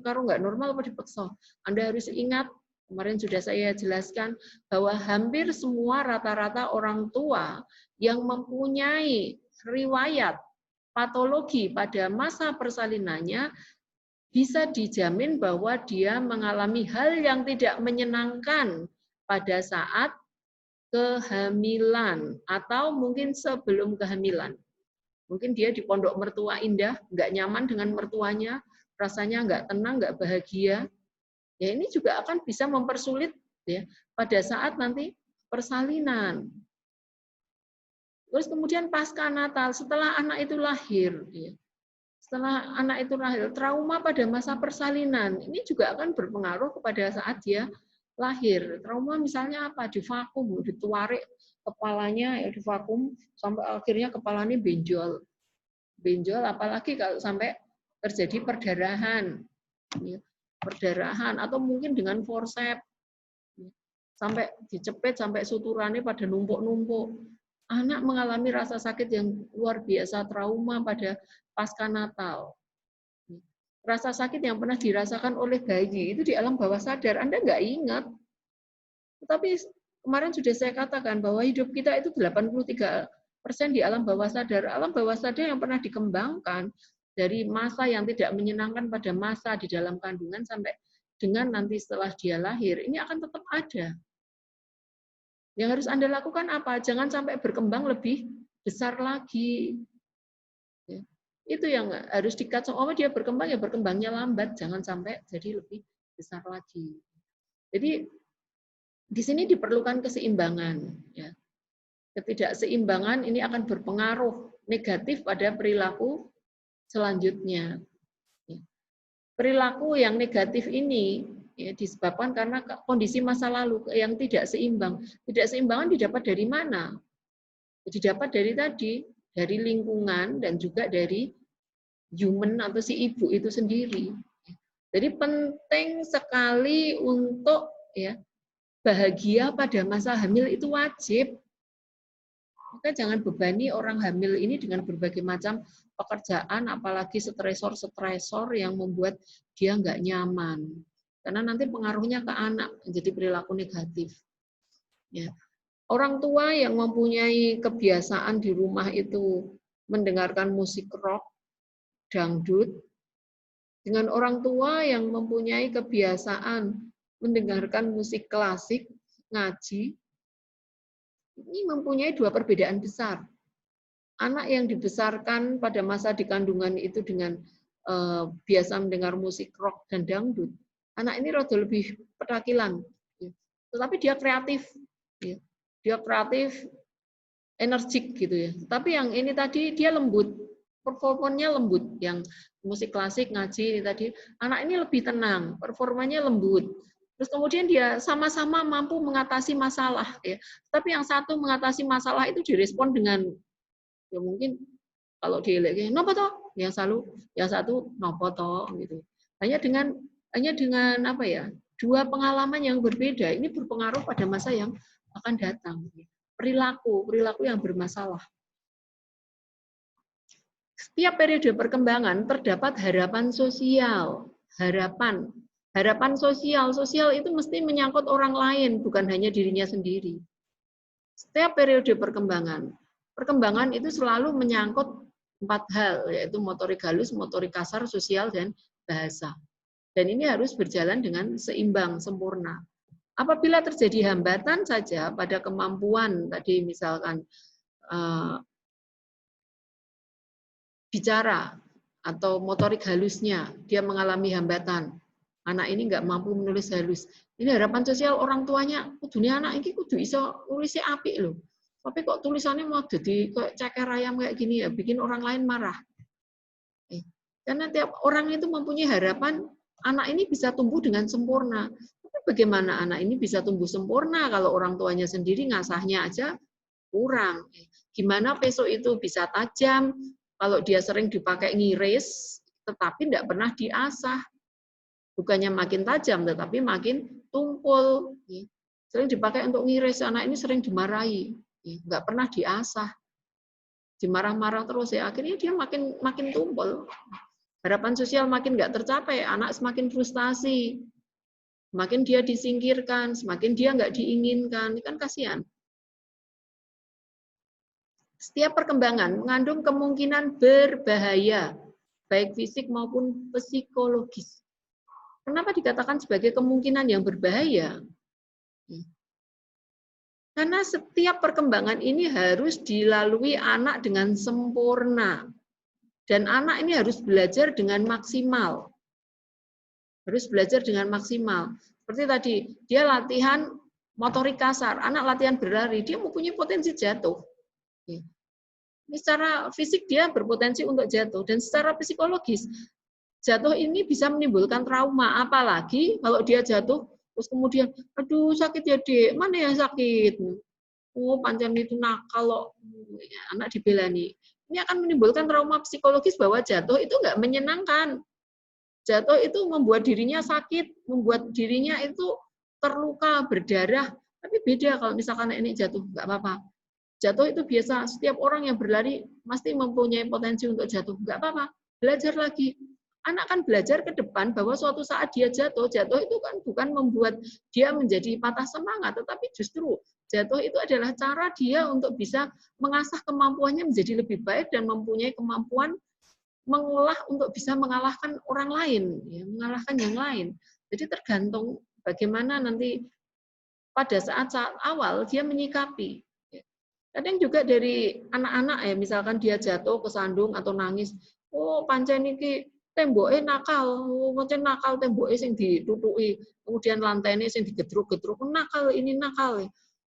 A: Kalau nggak normal apa dipaksa. Anda harus ingat, kemarin sudah saya jelaskan bahwa hampir semua rata-rata orang tua yang mempunyai riwayat patologi pada masa persalinannya bisa dijamin bahwa dia mengalami hal yang tidak menyenangkan pada saat kehamilan atau mungkin sebelum kehamilan. Mungkin dia di pondok mertua indah, nggak nyaman dengan mertuanya, rasanya nggak tenang, nggak bahagia. Ya ini juga akan bisa mempersulit ya pada saat nanti persalinan. Terus kemudian pasca Natal, setelah anak itu lahir, ya, setelah anak itu lahir, trauma pada masa persalinan ini juga akan berpengaruh kepada saat dia lahir. Trauma misalnya apa? Divakum, dituarik kepalanya, ya divakum sampai akhirnya kepalanya benjol. Benjol apalagi kalau sampai terjadi perdarahan. Perdarahan atau mungkin dengan forceps sampai dicepit sampai suturannya pada numpuk-numpuk. Anak mengalami rasa sakit yang luar biasa, trauma pada pasca Natal. Rasa sakit yang pernah dirasakan oleh bayi itu di alam bawah sadar, Anda nggak ingat. Tetapi kemarin sudah saya katakan bahwa hidup kita itu 83% di alam bawah sadar. Alam bawah sadar yang pernah dikembangkan dari masa yang tidak menyenangkan pada masa di dalam kandungan sampai dengan nanti setelah dia lahir, ini akan tetap ada. Yang harus Anda lakukan apa? Jangan sampai berkembang lebih besar lagi. Ya. Itu yang harus dikat. Oh, dia berkembang ya berkembangnya lambat, jangan sampai jadi lebih besar lagi. Jadi di sini diperlukan keseimbangan. Ya. Ketidakseimbangan ini akan berpengaruh negatif pada perilaku selanjutnya. Ya. Perilaku yang negatif ini ya, disebabkan karena kondisi masa lalu yang tidak seimbang. Ketidakseimbangan didapat dari mana? Didapat dari tadi, dari lingkungan dan juga dari human atau si ibu itu sendiri. Jadi penting sekali untuk ya bahagia pada masa hamil itu wajib. Maka jangan bebani orang hamil ini dengan berbagai macam pekerjaan, apalagi stresor-stresor yang membuat dia nggak nyaman. Karena nanti pengaruhnya ke anak menjadi perilaku negatif. Ya. Orang tua yang mempunyai kebiasaan di rumah itu mendengarkan musik rock, dangdut, dengan orang tua yang mempunyai kebiasaan mendengarkan musik klasik, ngaji, ini mempunyai dua perbedaan besar. Anak yang dibesarkan pada masa di kandungan itu dengan biasa mendengar musik rock dan dangdut, anak ini rada lebih petakilan, tetapi dia kreatif, dia kreatif, energik gitu ya. Tapi yang ini tadi dia lembut, performanya lembut. Yang musik klasik, ngaji ini tadi, anak ini lebih tenang, performanya lembut. Terus kemudian dia sama-sama mampu mengatasi masalah ya. Tapi yang satu mengatasi masalah itu direspon dengan ya mungkin kalau dielek nopo toh, yang satu nopo toh gitu. Hanya dengan apa ya? Dua pengalaman yang berbeda ini berpengaruh pada masa yang akan datang. Perilaku yang bermasalah. Setiap periode perkembangan terdapat harapan sosial. Harapan sosial itu mesti menyangkut orang lain, bukan hanya dirinya sendiri. Setiap periode perkembangan itu selalu menyangkut 4 hal, yaitu motorik halus, motorik kasar, sosial, dan bahasa. Dan ini harus berjalan dengan seimbang, sempurna. Apabila terjadi hambatan saja pada kemampuan tadi misalkan bicara atau motorik halusnya, dia mengalami hambatan. Anak ini nggak mampu menulis halus. Ini harapan sosial orang tuanya, dunia anak ini kudu iso nulisnya apik loh. Tapi kok tulisannya mau jadi kayak ceker ayam kayak gini ya, bikin orang lain marah. Karena tiap orang itu mempunyai harapan anak ini bisa tumbuh dengan sempurna. Bagaimana anak ini bisa tumbuh sempurna kalau orang tuanya sendiri ngasahnya aja kurang? Gimana besok itu bisa tajam kalau dia sering dipakai ngiris, tetapi tidak pernah diasah? Bukannya makin tajam, tetapi makin tumpul. Sering dipakai untuk ngiris, anak ini sering dimarahi, nggak pernah diasah, dimarah-marah terus ya. Akhirnya dia makin tumpul. Harapan sosial makin nggak tercapai, anak semakin frustasi. Semakin dia disingkirkan, semakin dia nggak diinginkan, kan kasihan. Setiap perkembangan mengandung kemungkinan berbahaya, baik fisik maupun psikologis. Kenapa dikatakan sebagai kemungkinan yang berbahaya? Karena setiap perkembangan ini harus dilalui anak dengan sempurna. Dan anak ini harus belajar dengan maksimal. Harus belajar dengan maksimal. Seperti tadi, dia latihan motorik kasar, anak latihan berlari, dia mempunyai potensi jatuh. Ini secara fisik dia berpotensi untuk jatuh, dan secara psikologis, jatuh ini bisa menimbulkan trauma, apalagi kalau dia jatuh, terus kemudian, aduh sakit ya dek, mana yang sakit? Oh pancen itu nakal loh, anak dibelani. Ini akan menimbulkan trauma psikologis bahwa jatuh itu nggak menyenangkan. Jatuh itu membuat dirinya sakit, membuat dirinya itu terluka, berdarah. Tapi beda kalau misalkan ini jatuh, nggak apa-apa. Jatuh itu biasa, setiap orang yang berlari pasti mempunyai potensi untuk jatuh. Nggak apa-apa, belajar lagi. Anak kan belajar ke depan bahwa suatu saat dia jatuh itu kan bukan membuat dia menjadi patah semangat, tetapi justru jatuh itu adalah cara dia untuk bisa mengasah kemampuannya menjadi lebih baik dan mempunyai kemampuan mengolah untuk bisa mengalahkan orang lain, ya, mengalahkan yang lain. Jadi tergantung bagaimana nanti pada saat-saat awal dia menyikapi. Kadang juga dari anak-anak ya, misalkan dia jatuh, kesandung atau nangis, oh pancen iki temboke nakal, oh pancen nakal temboke sing ditutuki, kemudian lantainya sing digedruk-gedruk, nakal ini nakal.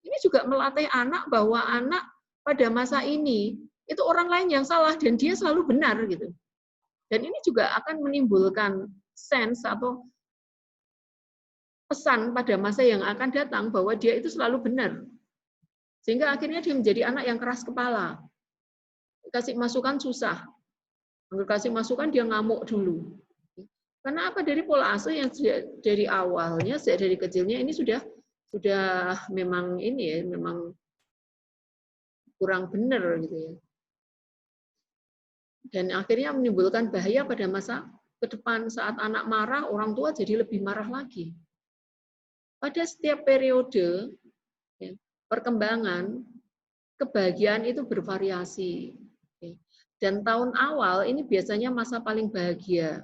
A: Ini juga melatih anak bahwa anak pada masa ini itu orang lain yang salah dan dia selalu benar gitu. Dan ini juga akan menimbulkan sense atau pesan pada masa yang akan datang bahwa dia itu selalu benar. Sehingga akhirnya dia menjadi anak yang keras kepala. Kasih masukan susah. Kasih masukan dia ngamuk dulu. Karena apa? Dari pola asuh yang dari awalnya, dari kecilnya ini sudah memang ini ya, memang kurang benar gitu ya. Dan akhirnya menimbulkan bahaya pada masa ke depan. Saat anak marah, orang tua jadi lebih marah lagi. Pada setiap periode ya, perkembangan, kebahagiaan itu bervariasi. Dan tahun awal ini biasanya masa paling bahagia.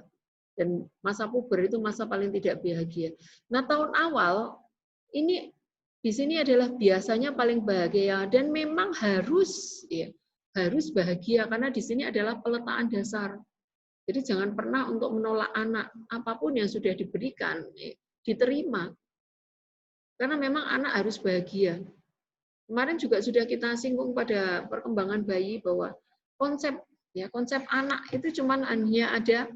A: Dan masa puber itu masa paling tidak bahagia. Nah, tahun awal ini di sini adalah biasanya paling bahagia dan memang harus ya, harus bahagia karena di sini adalah peletaan dasar. Jadi jangan pernah untuk menolak anak, apapun yang sudah diberikan diterima. Karena memang anak harus bahagia. Kemarin juga sudah kita singgung pada perkembangan bayi bahwa konsep anak itu cuma hanya ada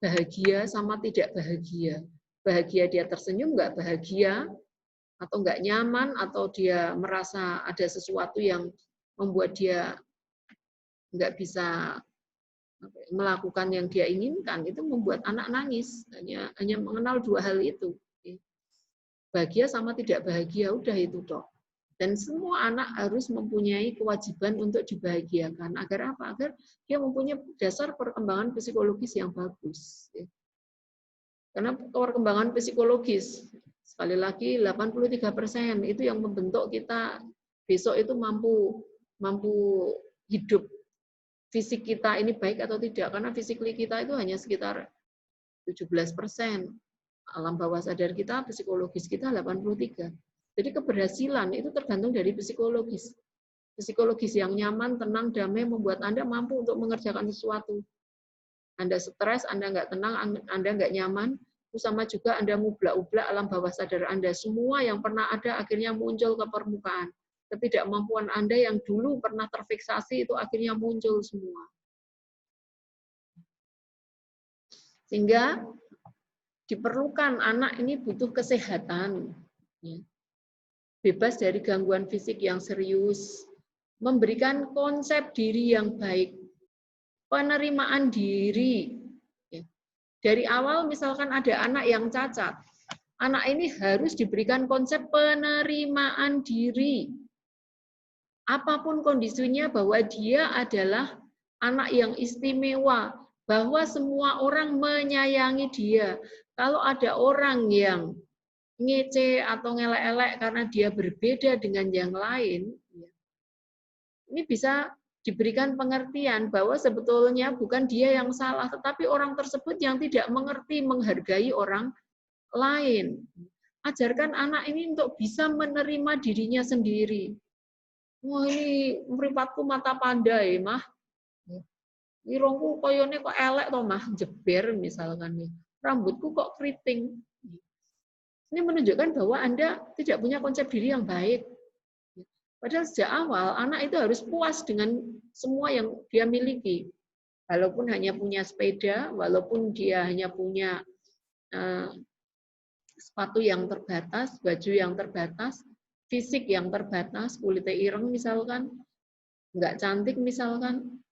A: bahagia sama tidak bahagia. Bahagia dia tersenyum, nggak bahagia, atau nggak nyaman, atau dia merasa ada sesuatu yang membuat dia nggak bisa melakukan yang dia inginkan, itu membuat anak nangis. Hanya mengenal dua hal itu. Bahagia sama tidak bahagia, udah itu toh. Dan semua anak harus mempunyai kewajiban untuk dibahagiakan. Agar apa? Agar dia mempunyai dasar perkembangan psikologis yang bagus. Karena perkembangan psikologis, sekali lagi 83% itu yang membentuk kita besok itu mampu hidup. Fisik kita ini baik atau tidak, karena fisik kita itu hanya sekitar 17%. Alam bawah sadar kita, psikologis kita 83%. Jadi keberhasilan itu tergantung dari psikologis. Psikologis yang nyaman, tenang, damai membuat Anda mampu untuk mengerjakan sesuatu. Anda stres, Anda nggak tenang, Anda nggak nyaman, itu sama juga Anda ngublak-ublak alam bawah sadar Anda. Semua yang pernah ada akhirnya muncul ke permukaan. Ketidakmampuan Anda yang dulu pernah terfiksasi itu akhirnya muncul semua. Sehingga diperlukan anak ini butuh kesehatan. Bebas dari gangguan fisik yang serius, memberikan konsep diri yang baik, penerimaan diri. Dari awal misalkan ada anak yang cacat, anak ini harus diberikan konsep penerimaan diri. Apapun kondisinya bahwa dia adalah anak yang istimewa, bahwa semua orang menyayangi dia. Kalau ada orang yang ngece atau ngelek-elek karena dia berbeda dengan yang lain, ini bisa diberikan pengertian bahwa sebetulnya bukan dia yang salah, tetapi orang tersebut yang tidak mengerti, menghargai orang lain. Ajarkan anak ini untuk bisa menerima dirinya sendiri. Wah, ini mripatku mata pandai, Mah. Irungku koyone kok elek to, Mah, jeber misalkan nih. Rambutku kok keriting. Ini menunjukkan bahwa Anda tidak punya konsep diri yang baik. Padahal sejak awal anak itu harus puas dengan semua yang dia miliki. Walaupun hanya punya sepeda, walaupun dia hanya punya sepatu yang terbatas, baju yang terbatas, fisik yang terbatas, kulitnya ireng misalkan, nggak cantik misalkan.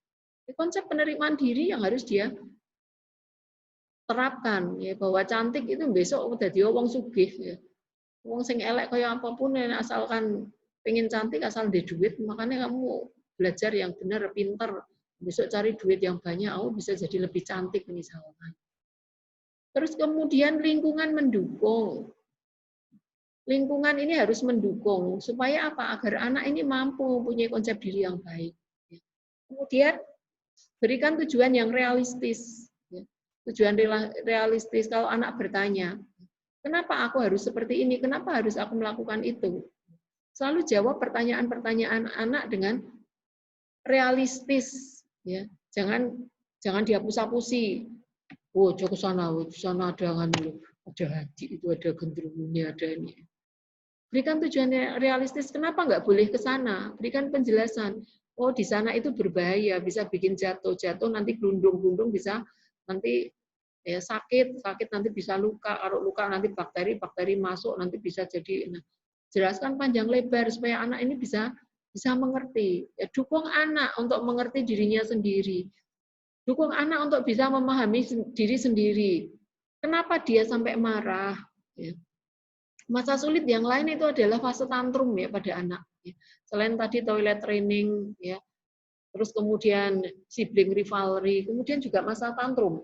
A: Konsep penerimaan diri yang harus dia terapkan, ya, bahwa cantik itu besok udah dia wong sugih, ya. Wong sing elek kaya apapun, asalkan pengen cantik, asal ada duit, makanya kamu belajar yang benar, pinter, besok cari duit yang banyak, kamu bisa jadi lebih cantik misalkan. Terus kemudian lingkungan mendukung. Lingkungan ini harus mendukung supaya apa? Agar anak ini mampu mempunyai konsep diri yang baik. Kemudian berikan tujuan yang realistis. Tujuan realistis kalau anak bertanya, kenapa aku harus seperti ini? Kenapa harus aku melakukan itu? Selalu jawab pertanyaan-pertanyaan anak dengan realistis. Ya, jangan dihapus-hapusi. Oh, ke sana, di sana ada haji, itu ada gendruwonya, ada ini. Berikan tujuannya realistis. Kenapa nggak boleh ke sana? Berikan penjelasan. Oh, di sana itu berbahaya, bisa bikin jatuh nanti gelundung bisa nanti ya sakit nanti bisa luka. Kalau luka nanti bakteri masuk, nanti bisa jadi. Nah, jelaskan panjang lebar supaya anak ini bisa mengerti. Ya, dukung anak untuk mengerti dirinya sendiri. Dukung anak untuk bisa memahami diri sendiri. Kenapa dia sampai marah? Ya. Masa sulit yang lain itu adalah fase tantrum ya pada anak. Selain tadi toilet training, ya, terus kemudian sibling rivalry, kemudian juga masa tantrum.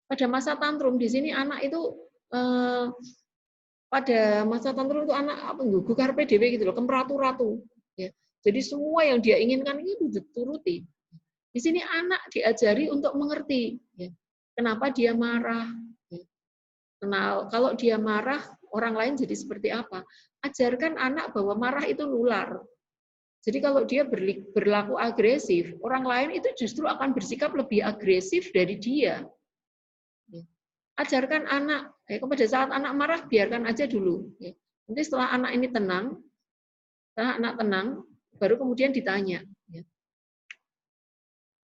A: Pada masa tantrum di sini anak itu pada masa tantrum itu anak gukar PDW gitu loh, kemratu-ratu. Ya. Jadi semua yang dia inginkan itu dituruti. Di sini anak diajari untuk mengerti. Ya. Kenapa dia marah? Ya. Kalau dia marah, orang lain jadi seperti apa? Ajarkan anak bahwa marah itu nular. Jadi kalau dia berlaku agresif, orang lain itu justru akan bersikap lebih agresif dari dia. Ajarkan anak, pada saat anak marah, biarkan aja dulu. Nanti setelah anak ini tenang, baru kemudian ditanya.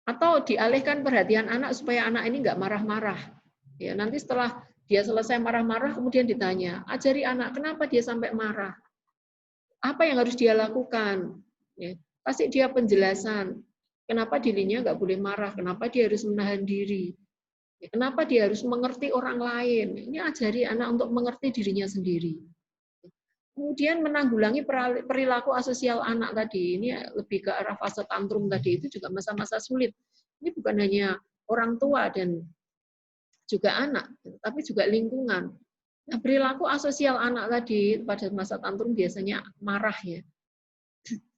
A: Atau dialihkan perhatian anak supaya anak ini nggak marah-marah. Ya, nanti setelah dia selesai marah-marah, kemudian ditanya, ajari anak, kenapa dia sampai marah? Apa yang harus dia lakukan? Ya, kasih dia penjelasan. Kenapa dirinya nggak boleh marah? Kenapa dia harus menahan diri? Ya, kenapa dia harus mengerti orang lain? Ini ajari anak untuk mengerti dirinya sendiri. Kemudian menanggulangi perilaku asosial anak tadi. Ini lebih ke arah fase tantrum tadi. Itu juga masa-masa sulit. Ini bukan hanya orang tua dan juga anak, tapi juga lingkungan. Nah, perilaku asosial anak tadi pada masa tantrum biasanya marah ya.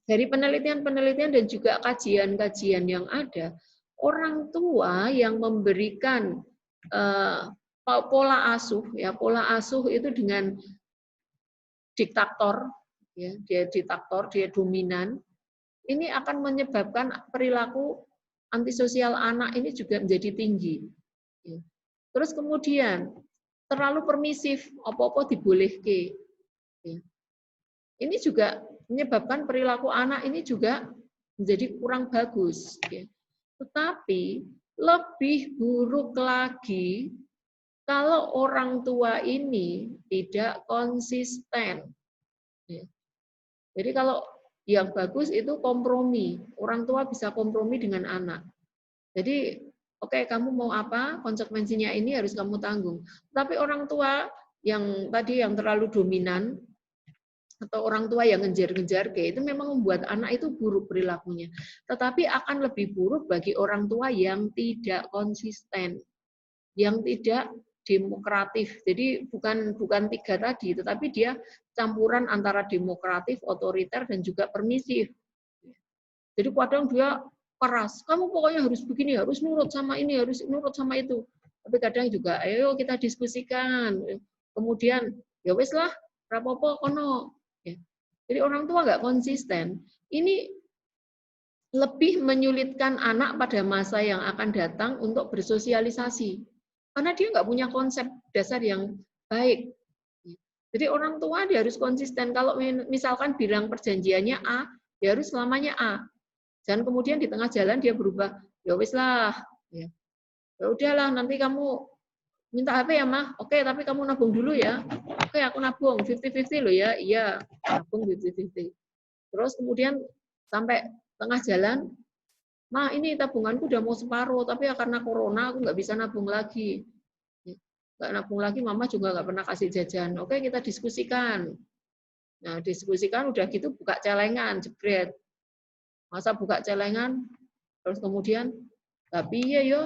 A: Dari penelitian-penelitian dan juga kajian-kajian yang ada, orang tua yang memberikan pola asuh itu dengan diktator, ya, dia dominan, ini akan menyebabkan perilaku antisosial anak ini juga menjadi tinggi. Terus kemudian terlalu permisif, apa-apa dibolehke. Ini juga menyebabkan perilaku anak ini juga menjadi kurang bagus. Tetapi lebih buruk lagi kalau orang tua ini tidak konsisten. Jadi kalau yang bagus itu kompromi. Orang tua bisa kompromi dengan anak. Jadi oke, kamu mau apa? Konsekuensinya ini harus kamu tanggung. Tapi orang tua yang tadi yang terlalu dominan atau orang tua yang ngejar-ngejar itu memang membuat anak itu buruk perilakunya. Tetapi akan lebih buruk bagi orang tua yang tidak konsisten, yang tidak demokratif. Jadi bukan tiga tadi, tetapi dia campuran antara demokratif, otoriter, dan juga permisif. Jadi kadang dia keras, kamu pokoknya harus begini, harus nurut sama ini, harus nurut sama itu. Tapi kadang juga, ayo kita diskusikan. Kemudian Ya wis lah, rapopo kono. Ya. Jadi orang tua nggak konsisten. Ini lebih menyulitkan anak pada masa yang akan datang untuk bersosialisasi. Karena dia nggak punya konsep dasar yang baik. Jadi orang tua dia harus konsisten. Kalau misalkan bilang perjanjiannya A, dia harus selamanya A. Jangan kemudian di tengah jalan dia berubah. Ya wis lah. Ya udahlah, nanti kamu minta HP ya, Mah? Oke, tapi kamu nabung dulu ya. Oke, aku nabung 50-50 loh ya. Iya, nabung 50-50. Terus kemudian sampai tengah jalan, Mah, ini tabunganku udah mau separuh, tapi ya karena corona aku nggak bisa nabung lagi. Nggak nabung lagi, Mama juga nggak pernah kasih jajan. Oke, kita diskusikan. Nah, diskusikan udah gitu buka celengan, jebret. Masa buka celengan, terus kemudian, tapi iya yo,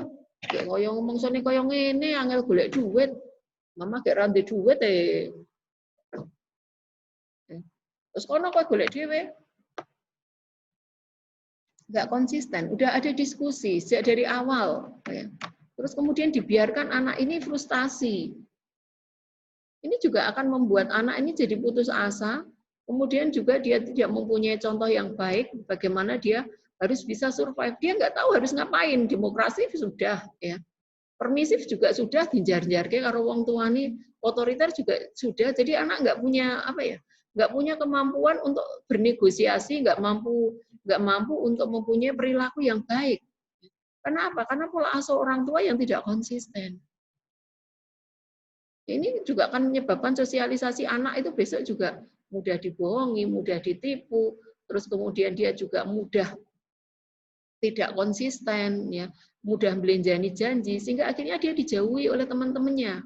A: ya koyo ngomong sone koyo ngene, angel golek duit. Mama gak rantai duit Terus kono kowe golek dhewe. Nggak konsisten, udah ada diskusi sejak dari awal. Terus kemudian dibiarkan anak ini frustasi. Ini juga akan membuat anak ini jadi putus asa, kemudian juga dia tidak mempunyai contoh yang baik bagaimana dia harus bisa survive. Dia nggak tahu harus ngapain, demokrasi sudah, ya. Permisif juga sudah, dijar-jarke karo wong tuane, otoriter juga sudah. Jadi anak nggak punya nggak punya kemampuan untuk bernegosiasi, nggak mampu untuk mempunyai perilaku yang baik. Karena apa? Karena pola asuh orang tua yang tidak konsisten. Ini juga akan menyebabkan sosialisasi anak itu besok juga mudah dibohongi, mudah ditipu, terus kemudian dia juga mudah tidak konsisten, ya, mudah belenjani janji, sehingga akhirnya dia dijauhi oleh teman-temannya.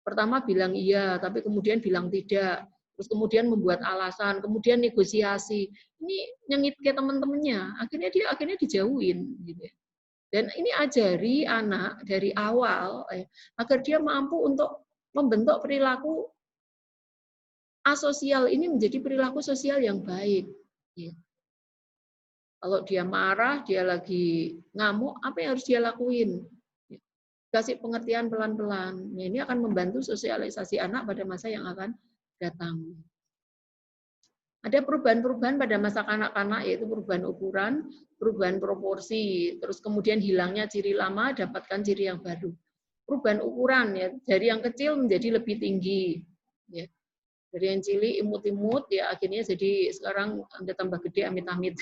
A: Pertama bilang iya, tapi kemudian bilang tidak, terus kemudian membuat alasan, kemudian negosiasi. Ini nyengit ke teman-temannya, akhirnya dia dijauhin, gitu. Dan ini ajari anak dari awal agar dia mampu untuk membentuk perilaku asosial ini menjadi perilaku sosial yang baik. Kalau dia marah, dia lagi ngamuk, apa yang harus dia lakuin? Kasih pengertian pelan-pelan. Ini akan membantu sosialisasi anak pada masa yang akan datang. Ada perubahan-perubahan pada masa kanak-kanak, yaitu perubahan ukuran, perubahan proporsi, terus kemudian hilangnya ciri lama, dapatkan ciri yang baru. Perubahan ukuran, ya, dari yang kecil menjadi lebih tinggi. Ya. Dari yang cilik imut-imut, ya akhirnya jadi sekarang Anda tambah gede amit-amit.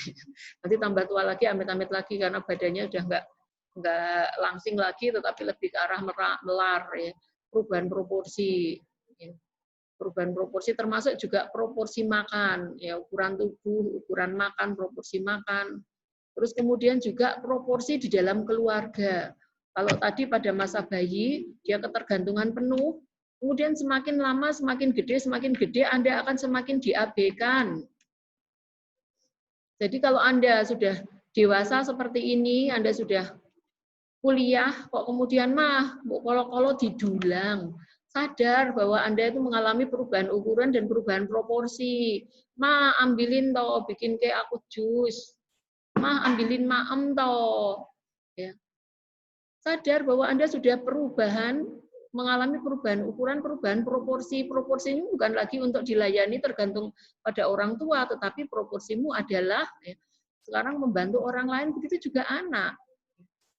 A: Nanti tambah tua lagi amit-amit lagi karena badannya udah nggak langsing lagi, tetapi lebih ke arah melar. Ya. Perubahan proporsi. Ya. Perubahan proporsi termasuk juga proporsi makan, ya ukuran tubuh, ukuran makan, proporsi makan. Terus kemudian juga proporsi di dalam keluarga. Kalau tadi pada masa bayi dia ketergantungan penuh, kemudian semakin lama semakin gede Anda akan semakin diabaikan. Jadi kalau Anda sudah dewasa seperti ini, Anda sudah kuliah, kok kemudian mah kalau didulang. Sadar bahwa Anda itu mengalami perubahan ukuran dan perubahan proporsi. Ma, ambilin toh, bikin kayak aku jus. Ma, ambilin maem toh. Ya. Sadar bahwa Anda sudah mengalami perubahan ukuran, perubahan proporsi. Proporsi ini bukan lagi untuk dilayani tergantung pada orang tua, tetapi proporsimu adalah sekarang membantu orang lain, begitu juga anak.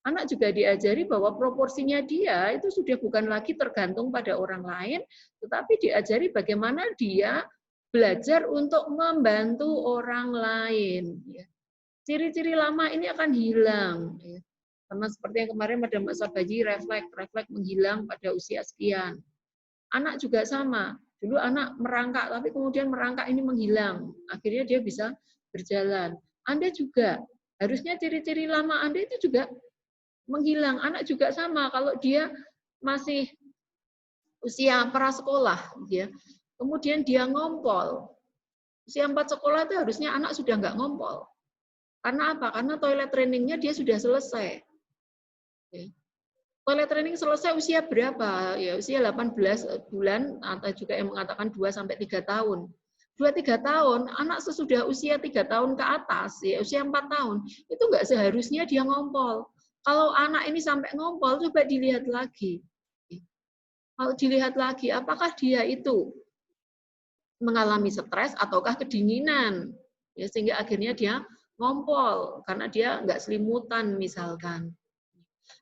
A: Anak juga diajari bahwa proporsinya dia itu sudah bukan lagi tergantung pada orang lain, tetapi diajari bagaimana dia belajar untuk membantu orang lain. Ciri-ciri lama ini akan hilang. Karena seperti yang kemarin pada masa bayi, refleks menghilang pada usia sekian. Anak juga sama. Dulu anak merangkak, tapi kemudian merangkak ini menghilang. Akhirnya dia bisa berjalan. Anda juga, harusnya ciri-ciri lama Anda itu juga menghilang. Anak juga sama, kalau dia masih usia prasekolah, ya, kemudian dia ngompol. Usia 4 sekolah itu harusnya anak sudah nggak ngompol. Karena apa? Karena toilet trainingnya dia sudah selesai. Toilet training selesai usia berapa? Ya, usia 18 bulan, atau juga yang mengatakan 2-3 tahun. 2-3 tahun, anak sesudah usia 3 tahun ke atas, ya usia 4 tahun, itu nggak seharusnya dia ngompol. Kalau anak ini sampai ngompol, coba dilihat lagi. Kalau dilihat lagi, apakah dia itu mengalami stres ataukah kedinginan, ya, sehingga akhirnya dia ngompol karena dia nggak selimutan misalkan,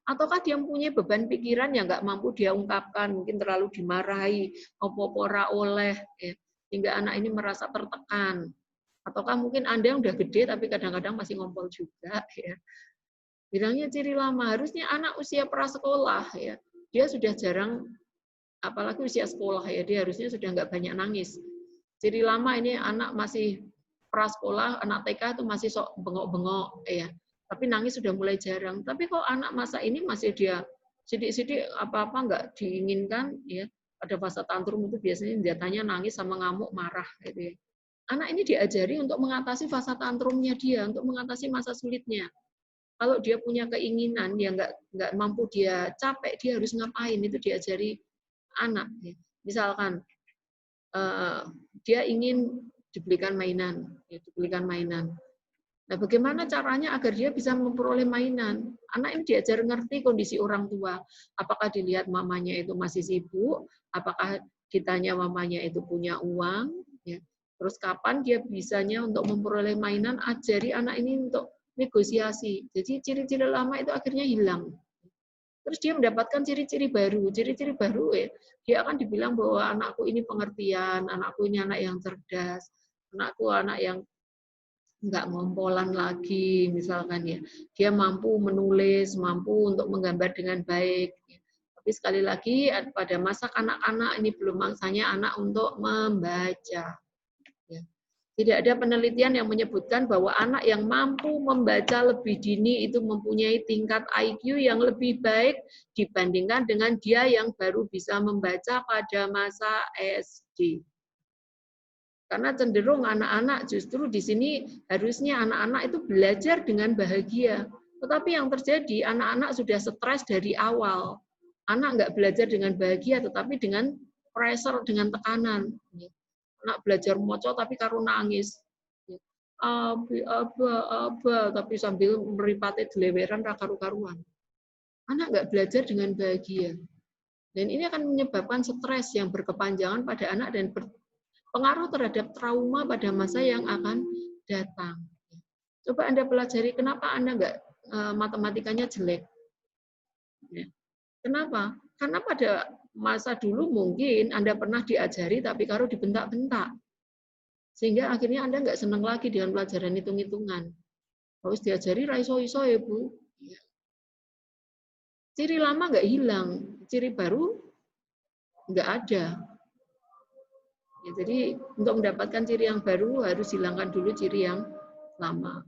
A: ataukah dia mempunyai beban pikiran yang nggak mampu dia ungkapkan, mungkin terlalu dimarahi, opo-opo ora oleh, ya, sehingga anak ini merasa tertekan, ataukah mungkin Anda yang udah gede tapi kadang-kadang masih ngompol juga, ya. Bilangnya ciri lama, harusnya anak usia prasekolah, ya, dia sudah jarang, apalagi usia sekolah, ya, dia harusnya sudah nggak banyak nangis. Ciri lama ini anak masih prasekolah, anak TK itu masih sok bengok-bengok, ya. Tapi nangis sudah mulai jarang. Tapi kok anak masa ini masih dia sidik-sidik apa-apa nggak diinginkan, ya. Ada fase tantrum itu biasanya senjatanya nangis sama ngamuk, marah, gitu ya. Anak ini diajari untuk mengatasi fase tantrumnya dia, untuk mengatasi masa sulitnya. Kalau dia punya keinginan yang nggak mampu dia capek, dia harus ngapain, itu diajari anak. Ya. Misalkan dia ingin dibelikan mainan, ya, dibelikan mainan. Nah, bagaimana caranya agar dia bisa memperoleh mainan? Anak ini diajar ngerti kondisi orang tua. Apakah dilihat mamanya itu masih sibuk? Apakah ditanya mamanya itu punya uang? Ya. Terus kapan dia bisanya untuk memperoleh mainan? Ajari anak ini untuk negosiasi. Jadi ciri-ciri lama itu akhirnya hilang. Terus dia mendapatkan ciri-ciri baru. Ciri-ciri baru, ya, dia akan dibilang bahwa anakku ini pengertian, anakku ini anak yang cerdas, anakku anak yang nggak ngompolan lagi, misalkan, ya. Dia mampu menulis, mampu untuk menggambar dengan baik. Tapi sekali lagi pada masa anak-anak ini belum masanya anak untuk membaca. Ya. Tidak ada penelitian yang menyebutkan bahwa anak yang mampu membaca lebih dini itu mempunyai tingkat IQ yang lebih baik dibandingkan dengan dia yang baru bisa membaca pada masa SD. Karena cenderung anak-anak justru di sini harusnya anak-anak itu belajar dengan bahagia. Tetapi yang terjadi, anak-anak sudah stres dari awal. Anak nggak belajar dengan bahagia, tetapi dengan pressure, dengan tekanan. Anak belajar moco tapi karo nangis. Aba, tapi sambil meripati deleweran karu-karuan. Anak nggak belajar dengan bahagia. Dan ini akan menyebabkan stres yang berkepanjangan pada anak dan berpengaruh terhadap trauma pada masa yang akan datang. Coba Anda pelajari kenapa Anda nggak matematikanya jelek. Kenapa? Karena pada masa dulu mungkin Anda pernah diajari tapi karo dibentak-bentak. Sehingga akhirnya Anda nggak senang lagi dengan pelajaran hitung-hitungan. Harus diajari raiso-iso ya Bu. Ciri lama nggak hilang, ciri baru nggak ada. Ya, jadi untuk mendapatkan ciri yang baru harus hilangkan dulu ciri yang lama.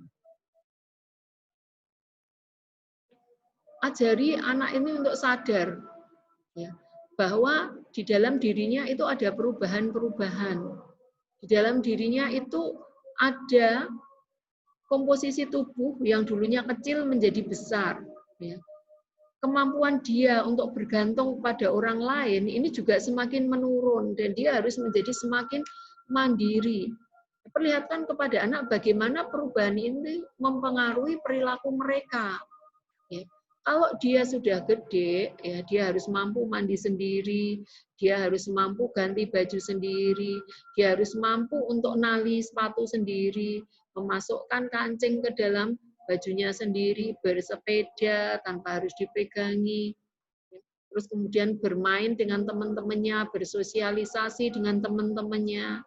A: Ajari anak ini untuk sadar, ya, bahwa di dalam dirinya itu ada perubahan-perubahan. Di dalam dirinya itu ada komposisi tubuh yang dulunya kecil menjadi besar. Ya. Kemampuan dia untuk bergantung pada orang lain ini juga semakin menurun dan dia harus menjadi semakin mandiri. Perlihatkan kepada anak bagaimana perubahan ini mempengaruhi perilaku mereka. Ya. Kalau dia sudah gede, ya dia harus mampu mandi sendiri, dia harus mampu ganti baju sendiri, dia harus mampu untuk nali sepatu sendiri, memasukkan kancing ke dalam bajunya sendiri, bersepeda tanpa harus dipegangi, terus kemudian bermain dengan teman-temannya, bersosialisasi dengan teman-temannya.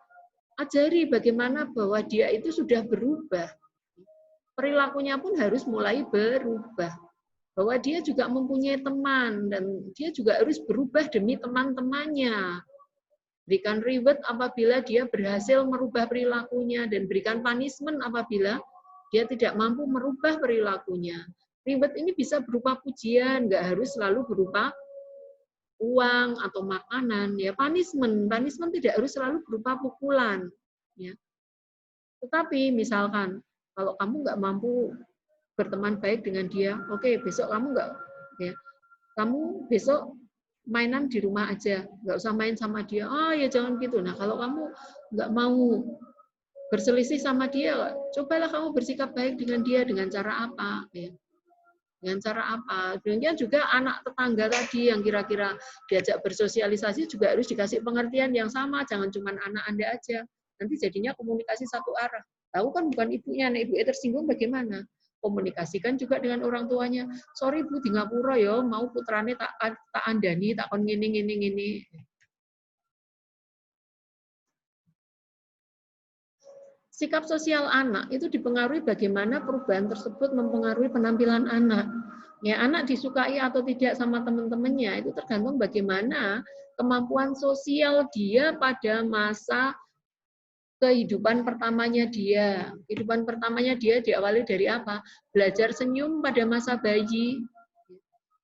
A: Ajari bagaimana bahwa dia itu sudah berubah. Perilakunya pun harus mulai berubah. Bahwa dia juga mempunyai teman dan dia juga harus berubah demi teman-temannya. Berikan reward apabila dia berhasil merubah perilakunya dan berikan punishment apabila dia tidak mampu merubah perilakunya. Reward ini bisa berupa pujian, nggak harus selalu berupa uang atau makanan. Ya, punishment tidak harus selalu berupa pukulan. Ya. Tetapi misalkan kalau kamu nggak mampu berteman baik dengan dia, oke, besok kamu nggak, ya, kamu besok mainan di rumah aja, nggak usah main sama dia. Oh ya jangan gitu. Nah kalau kamu nggak mau berselisih sama dia, cobalah kamu bersikap baik dengan dia dengan cara apa? Ya. Dengan cara apa? Demikian juga anak tetangga tadi yang kira-kira diajak bersosialisasi juga harus dikasih pengertian yang sama. Jangan cuma anak Anda aja. Nanti jadinya komunikasi satu arah. Tahu kan bukan ibunya, nah ibunya tersinggung bagaimana? Komunikasikan juga dengan orang tuanya. Sorry Bu, di ngapura ya, mau putrane tak andani, tak kon ngene. Sikap sosial anak itu dipengaruhi bagaimana perubahan tersebut mempengaruhi penampilan anak. Ya, anak disukai atau tidak sama teman-temannya itu tergantung bagaimana kemampuan sosial dia pada masa kehidupan pertamanya dia. Kehidupan pertamanya dia diawali dari apa? Belajar senyum pada masa bayi,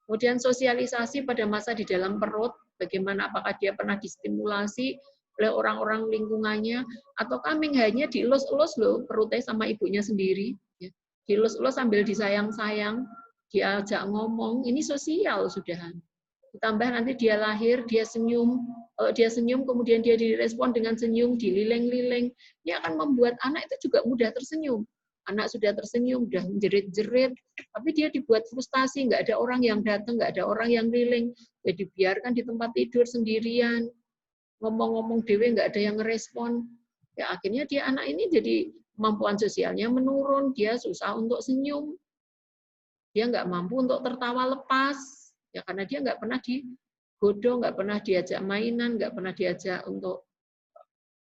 A: kemudian sosialisasi pada masa di dalam perut, bagaimana apakah dia pernah distimulasi oleh orang-orang lingkungannya, atau kambing hanya dielus-elus loh perutnya sama ibunya sendiri. Dielus-elus sambil disayang-sayang, diajak ngomong, ini sosial sudah. Ditambah nanti dia lahir, dia senyum, kalau dia senyum kemudian dia direspon dengan senyum, dilileng-lileng, ini akan membuat anak itu juga mudah tersenyum. Anak sudah tersenyum, sudah menjerit-jerit, tapi dia dibuat frustasi, nggak ada orang yang datang, nggak ada orang yang keliling, jadi biarkan di tempat tidur sendirian, ngomong-ngomong dewe nggak ada yang ngerespon, ya akhirnya dia anak ini jadi kemampuan sosialnya menurun, dia susah untuk senyum, dia nggak mampu untuk tertawa lepas, ya karena dia nggak pernah digodong, nggak pernah diajak mainan, nggak pernah diajak untuk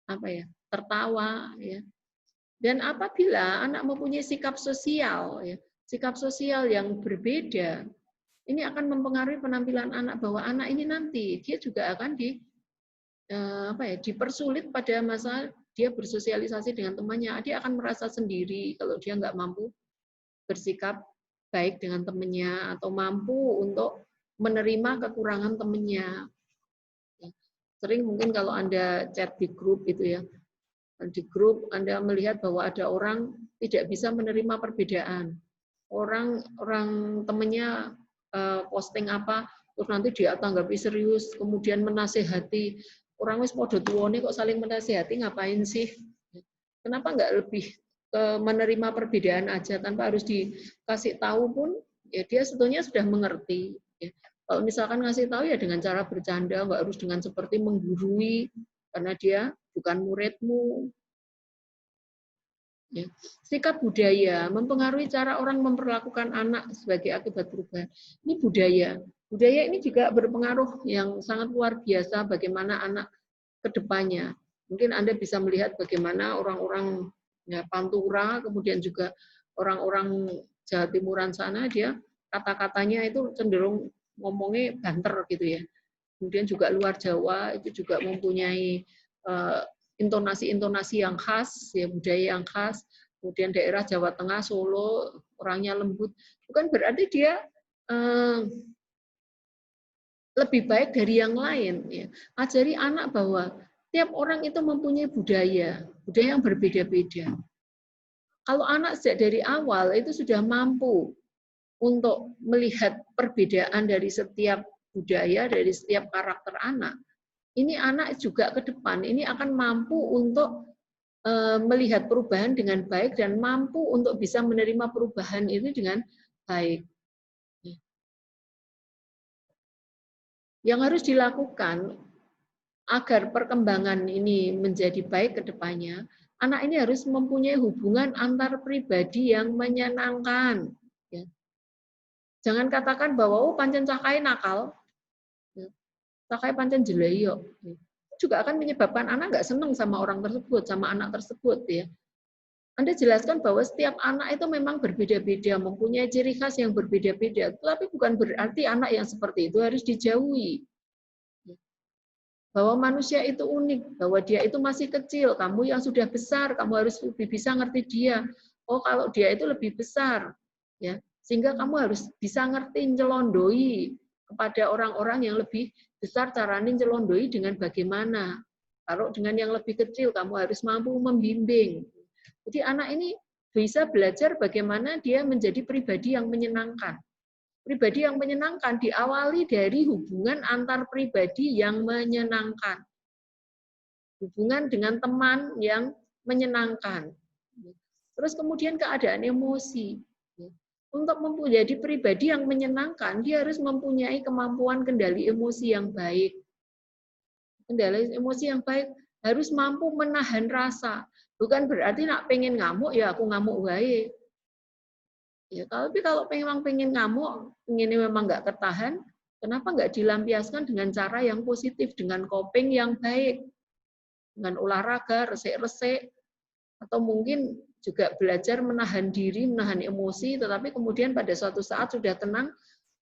A: apa ya tertawa, ya. Dan apabila anak mempunyai sikap sosial, ya, sikap sosial yang berbeda, ini akan mempengaruhi penampilan anak, bahwa anak ini nanti dia juga akan dipersulit pada masa dia bersosialisasi dengan temannya. Dia akan merasa sendiri kalau dia nggak mampu bersikap baik dengan temannya atau mampu untuk menerima kekurangan temannya. Sering mungkin kalau Anda chat di grup itu ya, di grup Anda melihat bahwa ada orang tidak bisa menerima perbedaan. Orang temannya posting apa, terus nanti dia tanggapi serius, kemudian menasehati. Orang wis podo tuwane kok saling menasehati, ngapain sih? Kenapa nggak lebih menerima perbedaan aja tanpa harus dikasih tahu pun, ya dia sebetulnya sudah mengerti. Ya. Kalau misalkan ngasih tahu ya dengan cara bercanda, nggak harus dengan seperti menggurui, karena dia bukan muridmu. Ya. Sikap budaya mempengaruhi cara orang memperlakukan anak sebagai akibat perubahan. Ini budaya. Budaya ini juga berpengaruh yang sangat luar biasa bagaimana anak ke depannya. Mungkin Anda bisa melihat bagaimana orang-orang ya, Pantura, kemudian juga orang-orang Jawa Timuran sana, dia kata-katanya itu cenderung ngomongnya banter gitu ya. Kemudian juga luar Jawa itu juga mempunyai intonasi-intonasi yang khas, ya, budaya yang khas. Kemudian daerah Jawa Tengah, Solo, orangnya lembut. Bukan berarti dia lebih baik dari yang lain. Ya. Ajari anak bahwa tiap orang itu mempunyai budaya yang berbeda-beda. Kalau anak sejak dari awal itu sudah mampu untuk melihat perbedaan dari setiap budaya, dari setiap karakter anak, ini anak juga ke depan ini akan mampu untuk melihat perubahan dengan baik dan mampu untuk bisa menerima perubahan itu dengan baik. Yang harus dilakukan agar perkembangan ini menjadi baik ke depannya, anak ini harus mempunyai hubungan antar pribadi yang menyenangkan. Jangan katakan bahwa pancen cakai nakal, cakai pancen jeleyo. Juga akan menyebabkan anak nggak senang sama orang tersebut, sama anak tersebut. Ya. Anda jelaskan bahwa setiap anak itu memang berbeda-beda, mempunyai ciri khas yang berbeda-beda. Tapi bukan berarti anak yang seperti itu harus dijauhi. Bahwa manusia itu unik, bahwa dia itu masih kecil, kamu yang sudah besar, kamu harus lebih bisa ngerti dia. Oh, kalau dia itu lebih besar, ya, sehingga kamu harus bisa ngerti nyelondoi kepada orang-orang yang lebih besar, caranya nyelondoi dengan bagaimana. Kalau dengan yang lebih kecil, kamu harus mampu membimbing. Jadi anak ini bisa belajar bagaimana dia menjadi pribadi yang menyenangkan. Pribadi yang menyenangkan diawali dari hubungan antar pribadi yang menyenangkan. Hubungan dengan teman yang menyenangkan. Terus kemudian keadaan emosi. untuk menjadi pribadi yang menyenangkan, dia harus mempunyai kemampuan kendali emosi yang baik. Kendali emosi yang baik harus mampu menahan rasa. Bukan berarti nak pengen ngamuk, ya aku ngamuk wae. Ya, tapi kalau memang pengen ngamuk, ini memang nggak ketahan, kenapa nggak dilampiaskan dengan cara yang positif, dengan coping yang baik, dengan olahraga, resik-resik, atau mungkin juga belajar menahan diri, menahan emosi, tetapi kemudian pada suatu saat sudah tenang,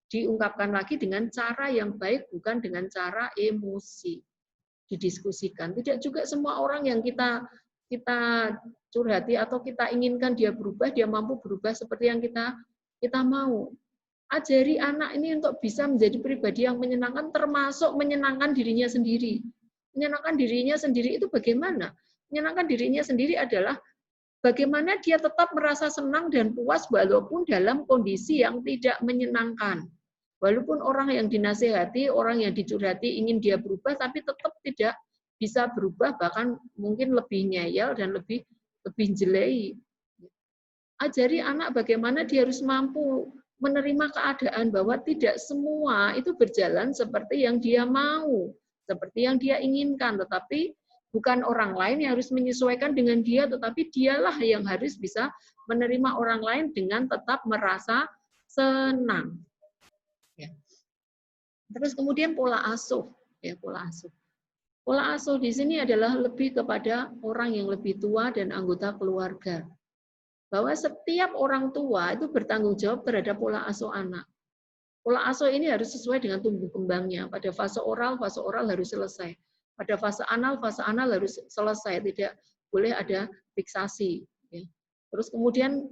A: diungkapkan lagi dengan cara yang baik, bukan dengan cara emosi. Didiskusikan. Tidak juga semua orang yang kita curhati atau kita inginkan dia berubah, dia mampu berubah seperti yang kita mau. Ajari anak ini untuk bisa menjadi pribadi yang menyenangkan, termasuk menyenangkan dirinya sendiri. Menyenangkan dirinya sendiri itu bagaimana? Menyenangkan dirinya sendiri adalah bagaimana dia tetap merasa senang dan puas walaupun dalam kondisi yang tidak menyenangkan. Walaupun orang yang dinasehati, orang yang dicurhati ingin dia berubah, tapi tetap tidak bisa berubah, bahkan mungkin lebih ngeyel dan lebih jelei. Ajari anak bagaimana dia harus mampu menerima keadaan bahwa tidak semua itu berjalan seperti yang dia mau, seperti yang dia inginkan, tetapi bukan orang lain yang harus menyesuaikan dengan dia, tetapi dialah yang harus bisa menerima orang lain dengan tetap merasa senang. Ya. Terus kemudian pola asuh, ya pola asuh. Pola asuh di sini adalah lebih kepada orang yang lebih tua dan anggota keluarga. Bahwa setiap orang tua itu bertanggung jawab terhadap pola asuh anak. Pola asuh ini harus sesuai dengan tumbuh kembangnya. Pada fase oral harus selesai. Pada fase anal harus selesai. Tidak boleh ada fiksasi. Ya. Terus kemudian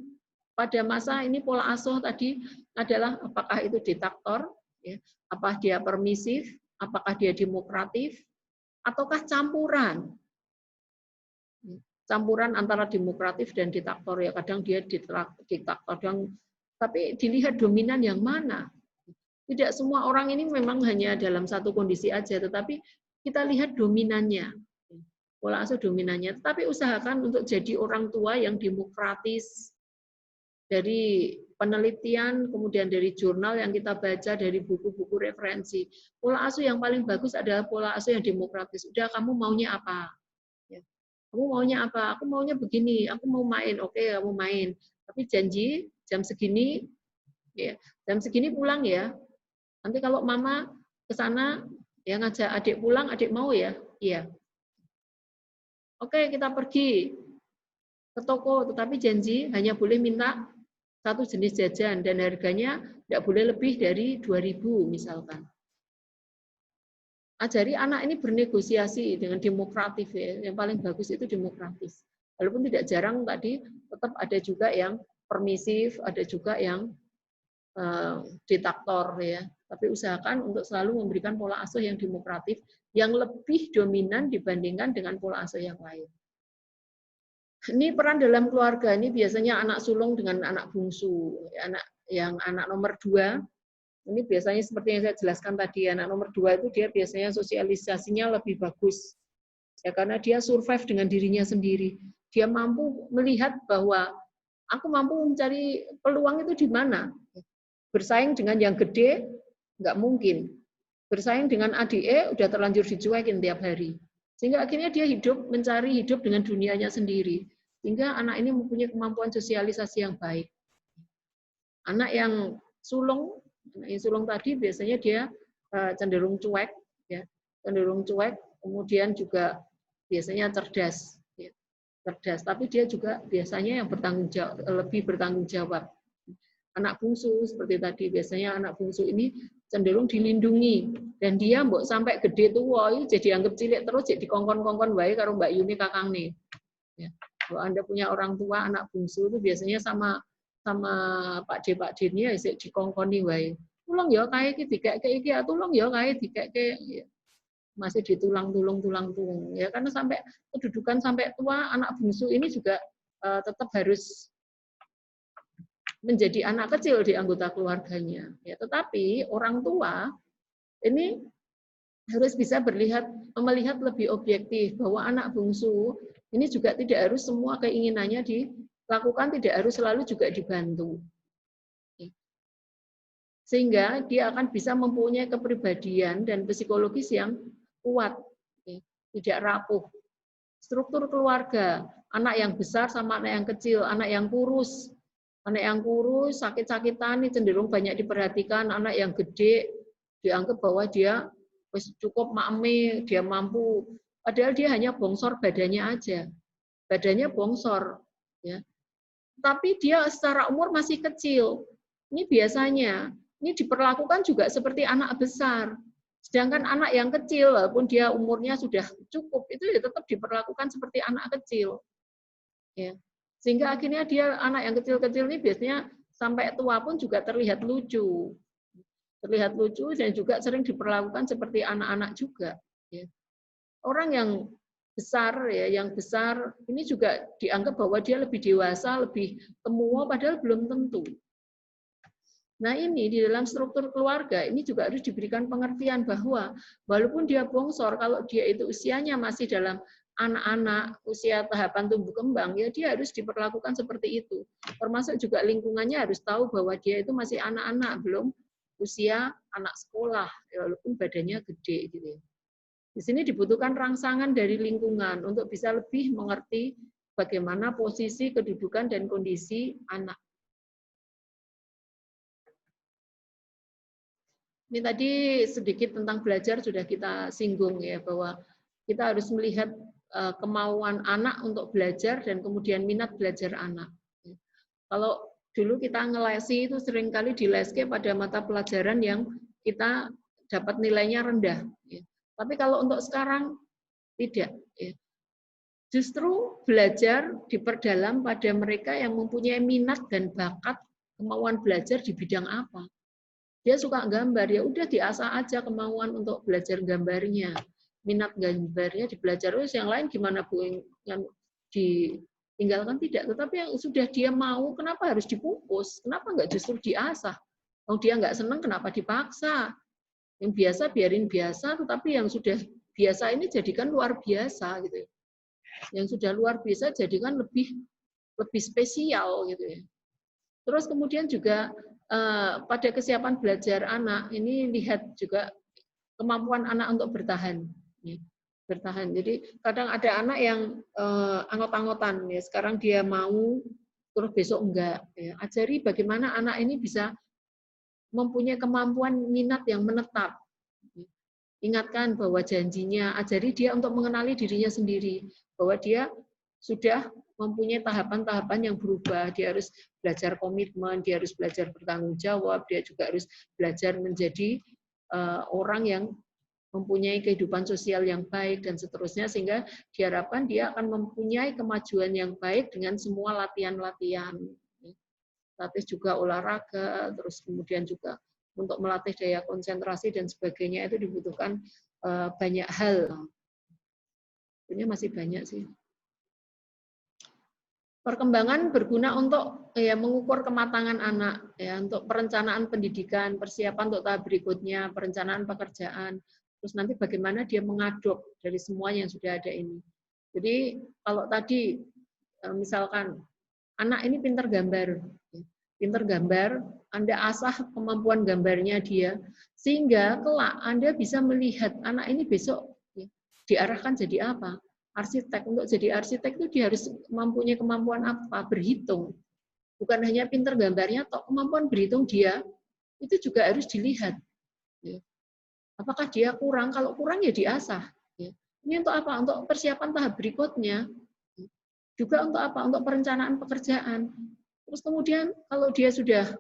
A: pada masa ini pola asuh tadi adalah apakah itu diktator, ya, apa dia permisif, apakah dia demokratif, ataukah campuran. Campuran antara demokratif dan diktator, ya kadang dia diktator, kadang, tapi dilihat dominan yang mana. Tidak semua orang ini memang hanya dalam satu kondisi aja, tetapi kita lihat dominannya. Pola asuh dominannya, tetapi usahakan untuk jadi orang tua yang demokratis. Dari penelitian, kemudian dari jurnal yang kita baca, dari buku-buku referensi. Pola asuh yang paling bagus adalah pola asuh yang demokratis. Udah, kamu maunya apa? Ya. Kamu maunya apa? Aku maunya begini, aku mau main. Oke, kamu main. Tapi janji, jam segini, ya, jam segini pulang ya. Nanti kalau mama ke sana, ya ngajak adik pulang, adik mau ya? Iya. Oke, kita pergi ke toko, tetapi janji hanya boleh minta satu jenis jajan dan harganya tidak boleh lebih dari 2.000 misalkan. Ajari anak ini bernegosiasi dengan demokratif, ya. Yang paling bagus itu demokratis. Walaupun tidak jarang tadi tetap ada juga yang permisif, ada juga yang diktator, ya. Tapi usahakan untuk selalu memberikan pola asuh yang demokratif, yang lebih dominan dibandingkan dengan pola asuh yang lain. Ini peran dalam keluarga, ini biasanya anak sulung dengan anak bungsu. Anak nomor 2, ini biasanya seperti yang saya jelaskan tadi, anak nomor 2 itu dia biasanya sosialisasinya lebih bagus. Ya, karena dia survive dengan dirinya sendiri. Dia mampu melihat bahwa aku mampu mencari peluang itu di mana. Bersaing dengan yang gede, nggak mungkin. Bersaing dengan adik udah terlanjur dicuekin tiap hari. Sehingga akhirnya dia mencari hidup dengan dunianya sendiri. Sehingga anak ini mempunyai kemampuan sosialisasi yang baik. Anak yang sulung tadi biasanya dia cenderung cuek, ya, cenderung cuek, kemudian juga biasanya cerdas, ya, cerdas. Tapi dia juga biasanya yang lebih bertanggung jawab. Anak bungsu seperti tadi, biasanya anak bungsu ini cenderung dilindungi, dan dia mbok sampai gede tua jadi anggap cilik terus, jadi kongkon-kongkon wae karo Mbak Yuni kakang nih. Ya. Kalau Anda punya orang tua anak bungsu itu biasanya sama Pak D ini ya dikongkoni wae. Tulung ya kae iki dikek iki, tulung ya kae dikek masih ditulang-tulung ya, karena sampai kedudukan sampai tua anak bungsu ini juga tetap harus menjadi anak kecil di anggota keluarganya. Ya, tetapi orang tua ini harus bisa melihat lebih objektif bahwa anak bungsu ini juga tidak harus semua keinginannya dilakukan, tidak harus selalu juga dibantu. Sehingga dia akan bisa mempunyai kepribadian dan psikologis yang kuat, tidak rapuh. Struktur keluarga, anak yang besar sama anak yang kecil, anak yang kurus. Anak yang kurus, sakit-sakitan ini cenderung banyak diperhatikan, anak yang gede dianggap bahwa dia cukup makme, dia mampu. Padahal dia hanya bongsor badannya aja. Badannya bongsor. Ya. Tapi dia secara umur masih kecil. Ini biasanya, ini diperlakukan juga seperti anak besar. Sedangkan anak yang kecil, walaupun dia umurnya sudah cukup, itu ya tetap diperlakukan seperti anak kecil. Ya. Sehingga akhirnya dia anak yang kecil-kecil ini biasanya sampai tua pun juga terlihat lucu. Terlihat lucu dan juga sering diperlakukan seperti anak-anak juga. Ya. Orang yang besar ya, yang besar ini juga dianggap bahwa dia lebih dewasa, lebih temua, padahal belum tentu. Nah ini di dalam struktur keluarga ini juga harus diberikan pengertian bahwa walaupun dia bongsor, kalau dia itu usianya masih dalam anak-anak, usia tahapan tumbuh kembang, ya dia harus diperlakukan seperti itu. Termasuk juga lingkungannya harus tahu bahwa dia itu masih anak-anak, belum usia anak sekolah, ya, walaupun badannya gede gitu ya. Di sini dibutuhkan rangsangan dari lingkungan untuk bisa lebih mengerti bagaimana posisi, kedudukan, dan kondisi anak. Ini tadi sedikit tentang belajar sudah kita singgung ya, bahwa kita harus melihat kemauan anak untuk belajar dan kemudian minat belajar anak. Kalau dulu kita ngelesi itu seringkali dileske pada mata pelajaran yang kita dapat nilainya rendah. Tapi kalau untuk sekarang tidak. Justru belajar diperdalam pada mereka yang mempunyai minat dan bakat kemauan belajar di bidang apa. Dia suka gambar, ya udah diasah aja kemauan untuk belajar gambarnya. Minat gambarnya dibelajar, terus yang lain gimana Bu? Yang ditinggalkan tidak, tetapi yang sudah dia mau, kenapa harus dipupus? Kenapa nggak justru diasah? Kalau dia nggak senang, kenapa dipaksa? Yang biasa biarin biasa, tetapi yang sudah biasa ini jadikan luar biasa gitu. Yang sudah luar biasa jadikan lebih spesial gitu ya. Terus kemudian juga pada kesiapan belajar anak ini lihat juga kemampuan anak untuk bertahan. Bertahan. Jadi kadang ada anak yang anggot-anggotan ya. Sekarang dia mau terus besok enggak. Ya. Ajari bagaimana anak ini bisa mempunyai kemampuan minat yang menetap. Ingatkan bahwa janjinya, ajari dia untuk mengenali dirinya sendiri, bahwa dia sudah mempunyai tahapan-tahapan yang berubah. Dia harus belajar komitmen, dia harus belajar bertanggung jawab, dia juga harus belajar menjadi orang yang mempunyai kehidupan sosial yang baik dan seterusnya, sehingga diharapkan dia akan mempunyai kemajuan yang baik dengan semua latihan-latihan. Latih juga olahraga, terus kemudian juga untuk melatih daya konsentrasi dan sebagainya itu dibutuhkan banyak hal. Ini masih banyak sih. Perkembangan berguna untuk mengukur kematangan anak, ya, untuk perencanaan pendidikan, persiapan untuk tahap berikutnya, perencanaan pekerjaan, terus nanti bagaimana dia mengadop dari semua yang sudah ada ini. Jadi kalau tadi misalkan anak ini pintar gambar, Anda asah kemampuan gambarnya dia, sehingga kelak Anda bisa melihat anak ini besok diarahkan jadi apa. Arsitek, untuk jadi arsitek itu dia harus mempunyai kemampuan apa? Berhitung. Bukan hanya pintar gambarnya, atau kemampuan berhitung dia, itu juga harus dilihat. Apakah dia kurang? Kalau kurang ya diasah. Ini untuk apa? Untuk persiapan tahap berikutnya. Juga untuk apa? Untuk perencanaan pekerjaan. Terus kemudian kalau dia sudah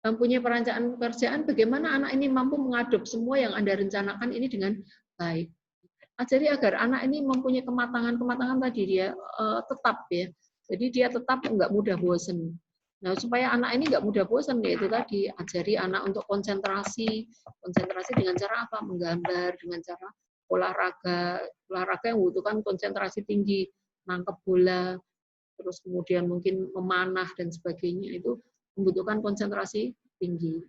A: mempunyai perencanaan pekerjaan, bagaimana anak ini mampu mengadop semua yang Anda rencanakan ini dengan baik. Ajari agar anak ini mempunyai kematangan tadi dia tetap ya. Jadi dia tetap nggak mudah bosan. Nah supaya anak ini nggak mudah bosan ya itu tadi ajari anak untuk konsentrasi dengan cara apa? Menggambar, dengan cara olahraga yang membutuhkan konsentrasi tinggi, nangkep bola, terus kemudian mungkin memanah dan sebagainya, itu membutuhkan konsentrasi tinggi.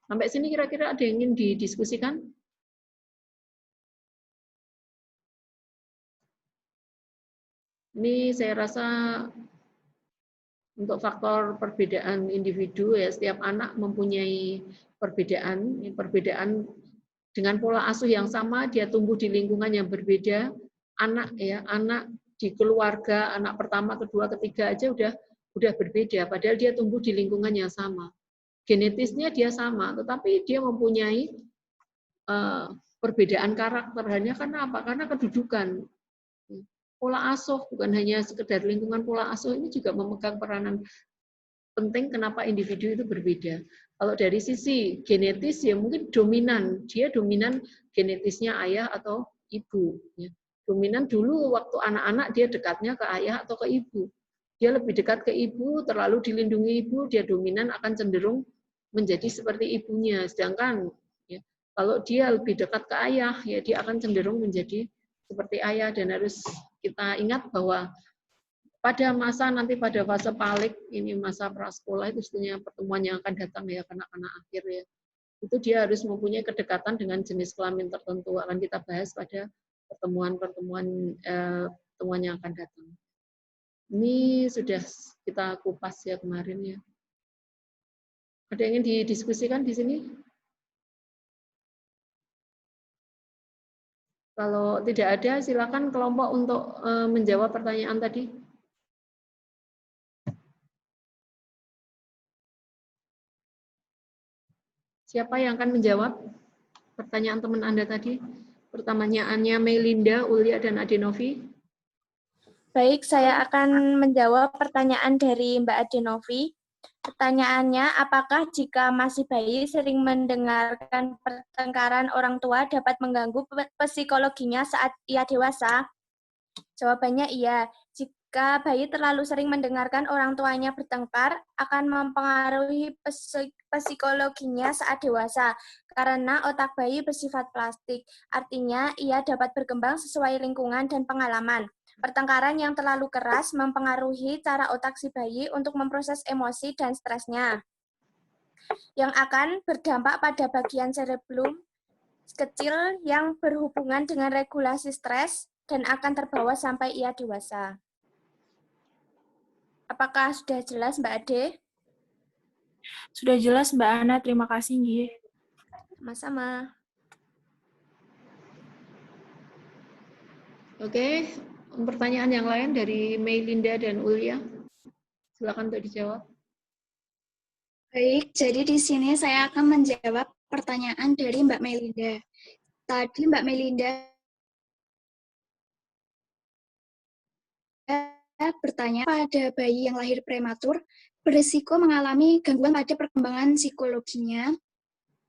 A: Sampai sini kira-kira ada yang ingin didiskusikan? Ini saya rasa untuk faktor perbedaan individu ya, setiap anak mempunyai perbedaan dengan pola asuh yang sama, dia tumbuh di lingkungan yang berbeda, anak di keluarga, anak pertama, kedua, ketiga aja udah berbeda, padahal dia tumbuh di lingkungan yang sama. Genetisnya dia sama, tetapi dia mempunyai perbedaan karakter. Hanya karena apa? Karena kedudukan. Pola asuh, bukan hanya sekedar lingkungan, pola asuh ini juga memegang peranan penting kenapa individu itu berbeda. Kalau dari sisi genetis ya mungkin dominan, dia dominan genetisnya ayah atau ibu. Dominan dulu waktu anak-anak dia dekatnya ke ayah atau ke ibu. Dia lebih dekat ke ibu, terlalu dilindungi ibu, dia dominan akan cenderung menjadi seperti ibunya. Sedangkan ya, kalau dia lebih dekat ke ayah, ya dia akan cenderung menjadi seperti ayah. Dan harus kita ingat bahwa pada fase palik, ini masa prasekolah itu sebetulnya pertemuan yang akan datang ya kanak-kanak akhir ya. Itu dia harus mempunyai kedekatan dengan jenis kelamin tertentu. Akan kita bahas pada pertemuan yang akan datang. Ini sudah kita kupas ya kemarin ya. Ada yang ingin didiskusikan di sini? Kalau tidak ada, silakan kelompok untuk menjawab pertanyaan tadi. Siapa yang akan menjawab pertanyaan teman Anda tadi? Pertanyaannya Melinda, Ulia, dan Adenovi.
B: Baik, saya akan menjawab pertanyaan dari Mbak Adenovi. Pertanyaannya, apakah jika masih bayi sering mendengarkan pertengkaran orang tua dapat mengganggu psikologinya saat ia dewasa? Jawabannya iya. Jika bayi terlalu sering mendengarkan orang tuanya bertengkar, akan mempengaruhi psikologinya saat dewasa, karena otak bayi bersifat plastik. Artinya, ia dapat berkembang sesuai lingkungan dan pengalaman. Pertengkaran yang terlalu keras mempengaruhi cara otak si bayi untuk memproses emosi dan stresnya, yang akan berdampak pada bagian cerebellum kecil yang berhubungan dengan regulasi stres dan akan terbawa sampai ia dewasa. Apakah sudah jelas, Mbak Ade?
C: Sudah jelas, Mbak Ana. Terima kasih, Nggih.
B: Sama-sama.
A: Oke, pertanyaan yang lain dari Melinda dan Ulia. Silakan untuk dijawab.
D: Baik, jadi di sini saya akan menjawab pertanyaan dari Mbak Melinda. Tadi Mbak Melinda bertanya pada bayi yang lahir prematur berisiko mengalami gangguan pada perkembangan psikologinya.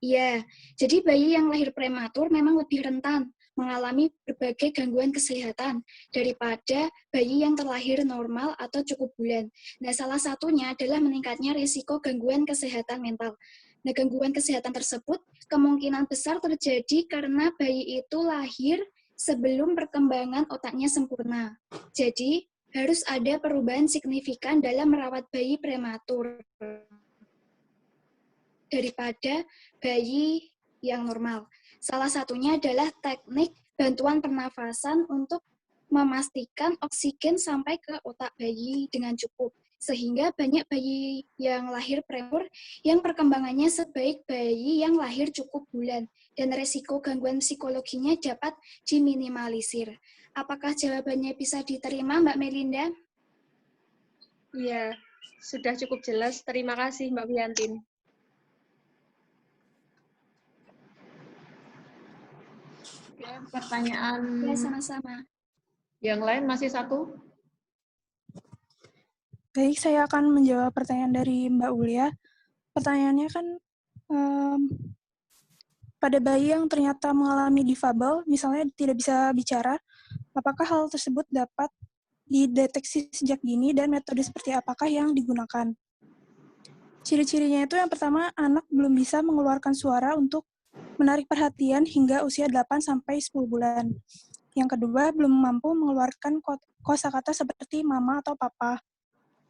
D: Iya, jadi bayi yang lahir prematur memang lebih rentan mengalami berbagai gangguan kesehatan daripada bayi yang terlahir normal atau cukup bulan. Nah, salah satunya adalah meningkatnya risiko gangguan kesehatan mental. Nah, gangguan kesehatan tersebut kemungkinan besar terjadi karena bayi itu lahir sebelum perkembangan otaknya sempurna. Jadi, harus ada perubahan signifikan dalam merawat bayi prematur daripada bayi yang normal. Salah satunya adalah teknik bantuan pernafasan untuk memastikan oksigen sampai ke otak bayi dengan cukup. Sehingga banyak bayi yang lahir prematur yang perkembangannya sebaik bayi yang lahir cukup bulan. Dan risiko gangguan psikologinya dapat diminimalisir. Apakah jawabannya bisa diterima, Mbak Melinda?
E: Iya, sudah cukup jelas. Terima kasih, Mbak Wiantin.
A: Oke, pertanyaan
D: Ya, sama-sama.
A: yang lain masih satu.
C: Baik, saya akan menjawab pertanyaan dari Mbak Ulia. Pertanyaannya kan, pada bayi yang ternyata mengalami difabel, misalnya tidak bisa bicara, apakah hal tersebut dapat dideteksi sejak dini dan metode seperti apakah yang digunakan? Ciri-cirinya itu yang pertama, anak belum bisa mengeluarkan suara untuk menarik perhatian hingga usia 8-10 bulan. Yang kedua, belum mampu mengeluarkan kosakata seperti mama atau papa.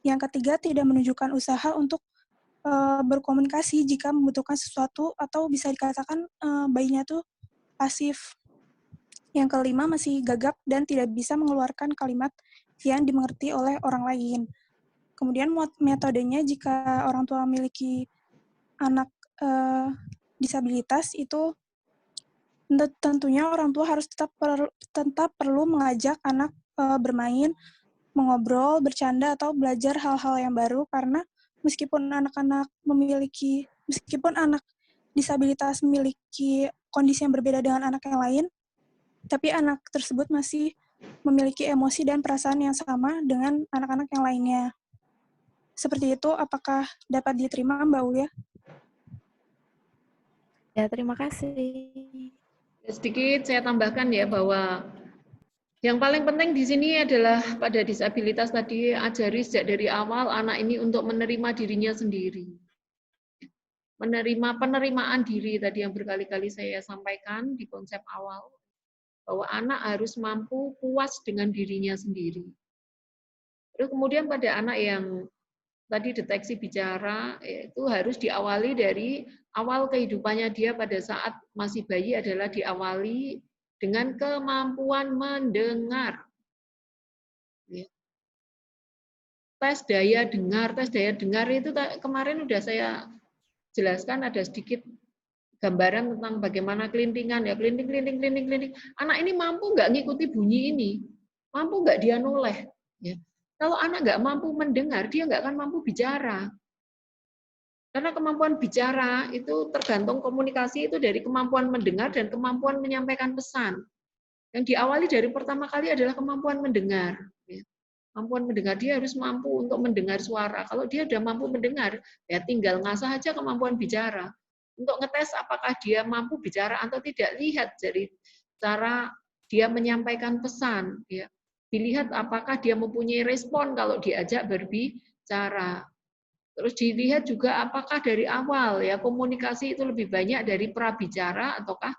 C: Yang ketiga, tidak menunjukkan usaha untuk berkomunikasi jika membutuhkan sesuatu atau bisa dikatakan bayinya tuh pasif. Yang kelima, masih gagap dan tidak bisa mengeluarkan kalimat yang dimengerti oleh orang lain. Kemudian metodenya jika orang tua memiliki anak disabilitas itu tentunya orang tua harus tetap perlu mengajak anak bermain, mengobrol, bercanda, atau belajar hal-hal yang baru, karena meskipun anak disabilitas memiliki kondisi yang berbeda dengan anak yang lain, tapi anak tersebut masih memiliki emosi dan perasaan yang sama dengan anak-anak yang lainnya. Seperti itu, apakah dapat diterima, Mbak Ulia?
B: Ya, terima kasih.
A: Sedikit saya tambahkan ya bahwa yang paling penting di sini adalah pada disabilitas tadi ajari sejak dari awal anak ini untuk menerima dirinya sendiri. Menerima penerimaan diri tadi yang berkali-kali saya sampaikan di konsep awal, bahwa anak harus mampu puas dengan dirinya sendiri. Terus kemudian pada anak yang tadi deteksi bicara, itu harus diawali dari awal kehidupannya dia pada saat masih bayi adalah diawali dengan kemampuan mendengar. Tes daya dengar itu kemarin sudah saya jelaskan, ada sedikit gambaran tentang bagaimana kelintingan ya, kelinting. Anak ini mampu nggak ngikuti bunyi ini, mampu nggak dia noleh. Ya. Kalau anak nggak mampu mendengar, dia nggak akan mampu bicara. Karena kemampuan bicara itu tergantung komunikasi itu dari kemampuan mendengar dan kemampuan menyampaikan pesan. Yang diawali dari pertama kali adalah kemampuan mendengar. Ya. Kemampuan mendengar, dia harus mampu untuk mendengar suara. Kalau dia sudah mampu mendengar, ya tinggal ngasah aja kemampuan bicara. Untuk ngetes apakah dia mampu bicara atau tidak, lihat dari cara dia menyampaikan pesan. Ya. Dilihat apakah dia mempunyai respon kalau diajak berbicara. Terus dilihat juga apakah dari awal ya komunikasi itu lebih banyak dari prabicara ataukah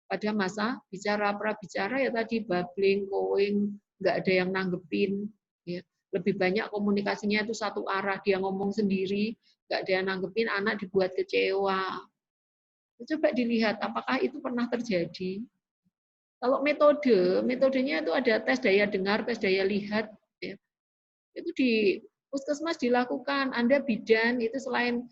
A: pada masa bicara. Prabicara ya tadi babbling, going, nggak ada yang nanggepin. Ya. Lebih banyak komunikasinya itu satu arah, dia ngomong sendiri, nggak ada yang nanggepin, anak dibuat kecewa. Coba dilihat apakah itu pernah terjadi. Kalau metodenya itu ada tes daya dengar, tes daya lihat. Ya. Itu di puskesmas dilakukan. Anda bidan itu selain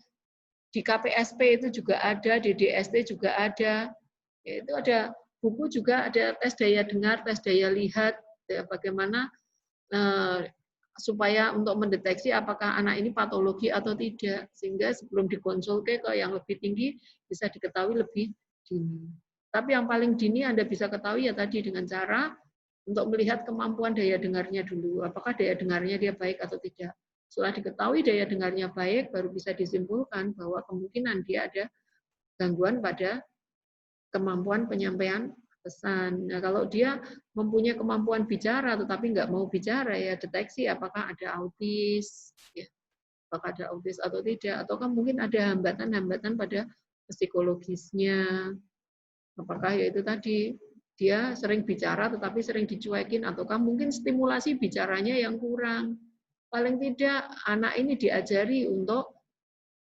A: di KPSP itu juga ada, di DST juga ada. Ya, itu ada buku juga ada tes daya dengar, tes daya lihat, ya, bagaimana supaya untuk mendeteksi apakah anak ini patologi atau tidak, sehingga sebelum dikonsulke ke yang lebih tinggi bisa diketahui lebih dini. Tapi yang paling dini Anda bisa ketahui ya tadi dengan cara untuk melihat kemampuan daya dengarnya dulu, apakah daya dengarnya dia baik atau tidak. Setelah diketahui daya dengarnya baik, baru bisa disimpulkan bahwa kemungkinan dia ada gangguan pada kemampuan penyampaian pesan. Nah, kalau dia mempunyai kemampuan bicara tetapi nggak mau bicara, ya deteksi apakah ada autis, ya, apakah ada autis atau tidak, ataukah mungkin ada hambatan-hambatan pada psikologisnya. Apakah yaitu tadi dia sering bicara tetapi sering dicuekin, ataukah mungkin stimulasi bicaranya yang kurang. Paling tidak anak ini diajari untuk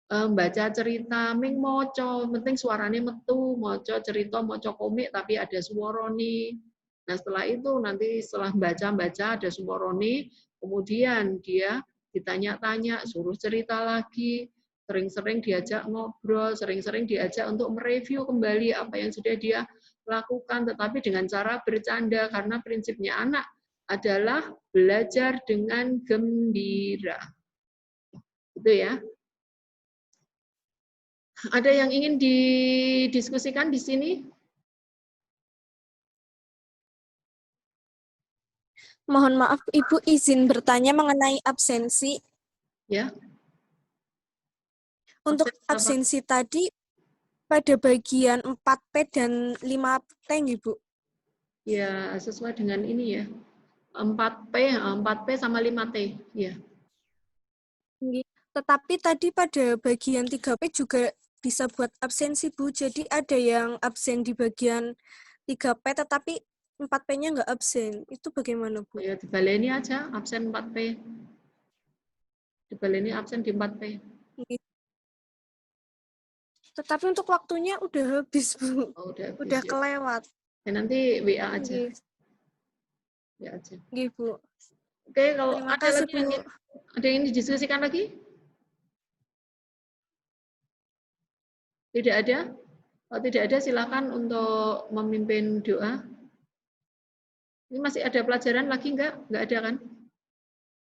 A: baca cerita, ming moco, penting suaranya metu, moco cerita, moco komik, tapi ada suarane. Nah setelah itu nanti setelah baca-baca ada suarane, kemudian dia ditanya-tanya, suruh cerita lagi, sering-sering diajak ngobrol, sering-sering diajak untuk mereview kembali apa yang sudah dia lakukan, tetapi dengan cara bercanda, karena prinsipnya anak adalah belajar dengan gembira. Itu ya. Ada yang ingin didiskusikan di sini?
F: Mohon maaf, Ibu izin bertanya mengenai absensi.
A: Ya.
F: Untuk absensi tadi pada bagian 4P dan 5T, Ibu.
A: Ya, sesuai dengan ini ya. 4P sama 5T, ya.
F: Tetapi tadi pada bagian 3P juga bisa buat absensi, Bu. Jadi ada yang absen di bagian 3P tetapi 4P-nya nggak absen. Itu bagaimana, Bu?
A: Ya, dibaleni aja absen 4P. Dibaleni absen di 4P.
F: Tetapi untuk waktunya udah habis, Bu.
A: Oh, udah
F: udah
A: ya.
F: kelewat.
A: Ya, nanti WA aja. Ya aja.
F: Nggih, Bu.
A: Oke, kalau
F: Terima
A: ada
F: kasih,
A: lagi
F: Bu.
A: ada yang didiskusikan lagi? Tidak ada? Kalau tidak ada, silakan untuk memimpin doa. Ini masih ada pelajaran lagi enggak? Enggak ada kan?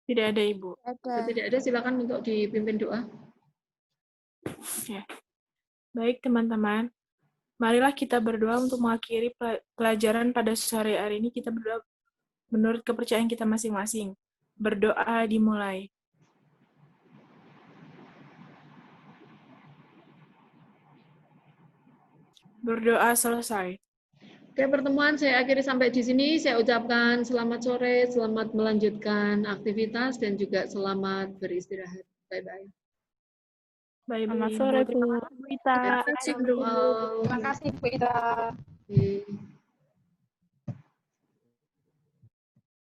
G: Tidak ada, Ibu.
A: Kalau
B: Ada.
A: tidak ada, silakan untuk dipimpin doa.
G: Ya. Baik, teman-teman. Marilah kita berdoa untuk mengakhiri pelajaran pada sore hari ini. Kita berdoa menurut kepercayaan kita masing-masing. Berdoa dimulai. Berdoa selesai.
A: Oke, pertemuan saya akhiri sampai di sini. Saya ucapkan selamat sore, selamat melanjutkan aktivitas, dan juga selamat beristirahat. Bye-bye.
G: Bye-bye,
E: Selamat
G: Ibu.
E: sore, Bu.
G: Terima kasih, Bu Ita.
A: Terima kasih, Bu.
E: Terima kasih, Bu Ita.
A: Oke.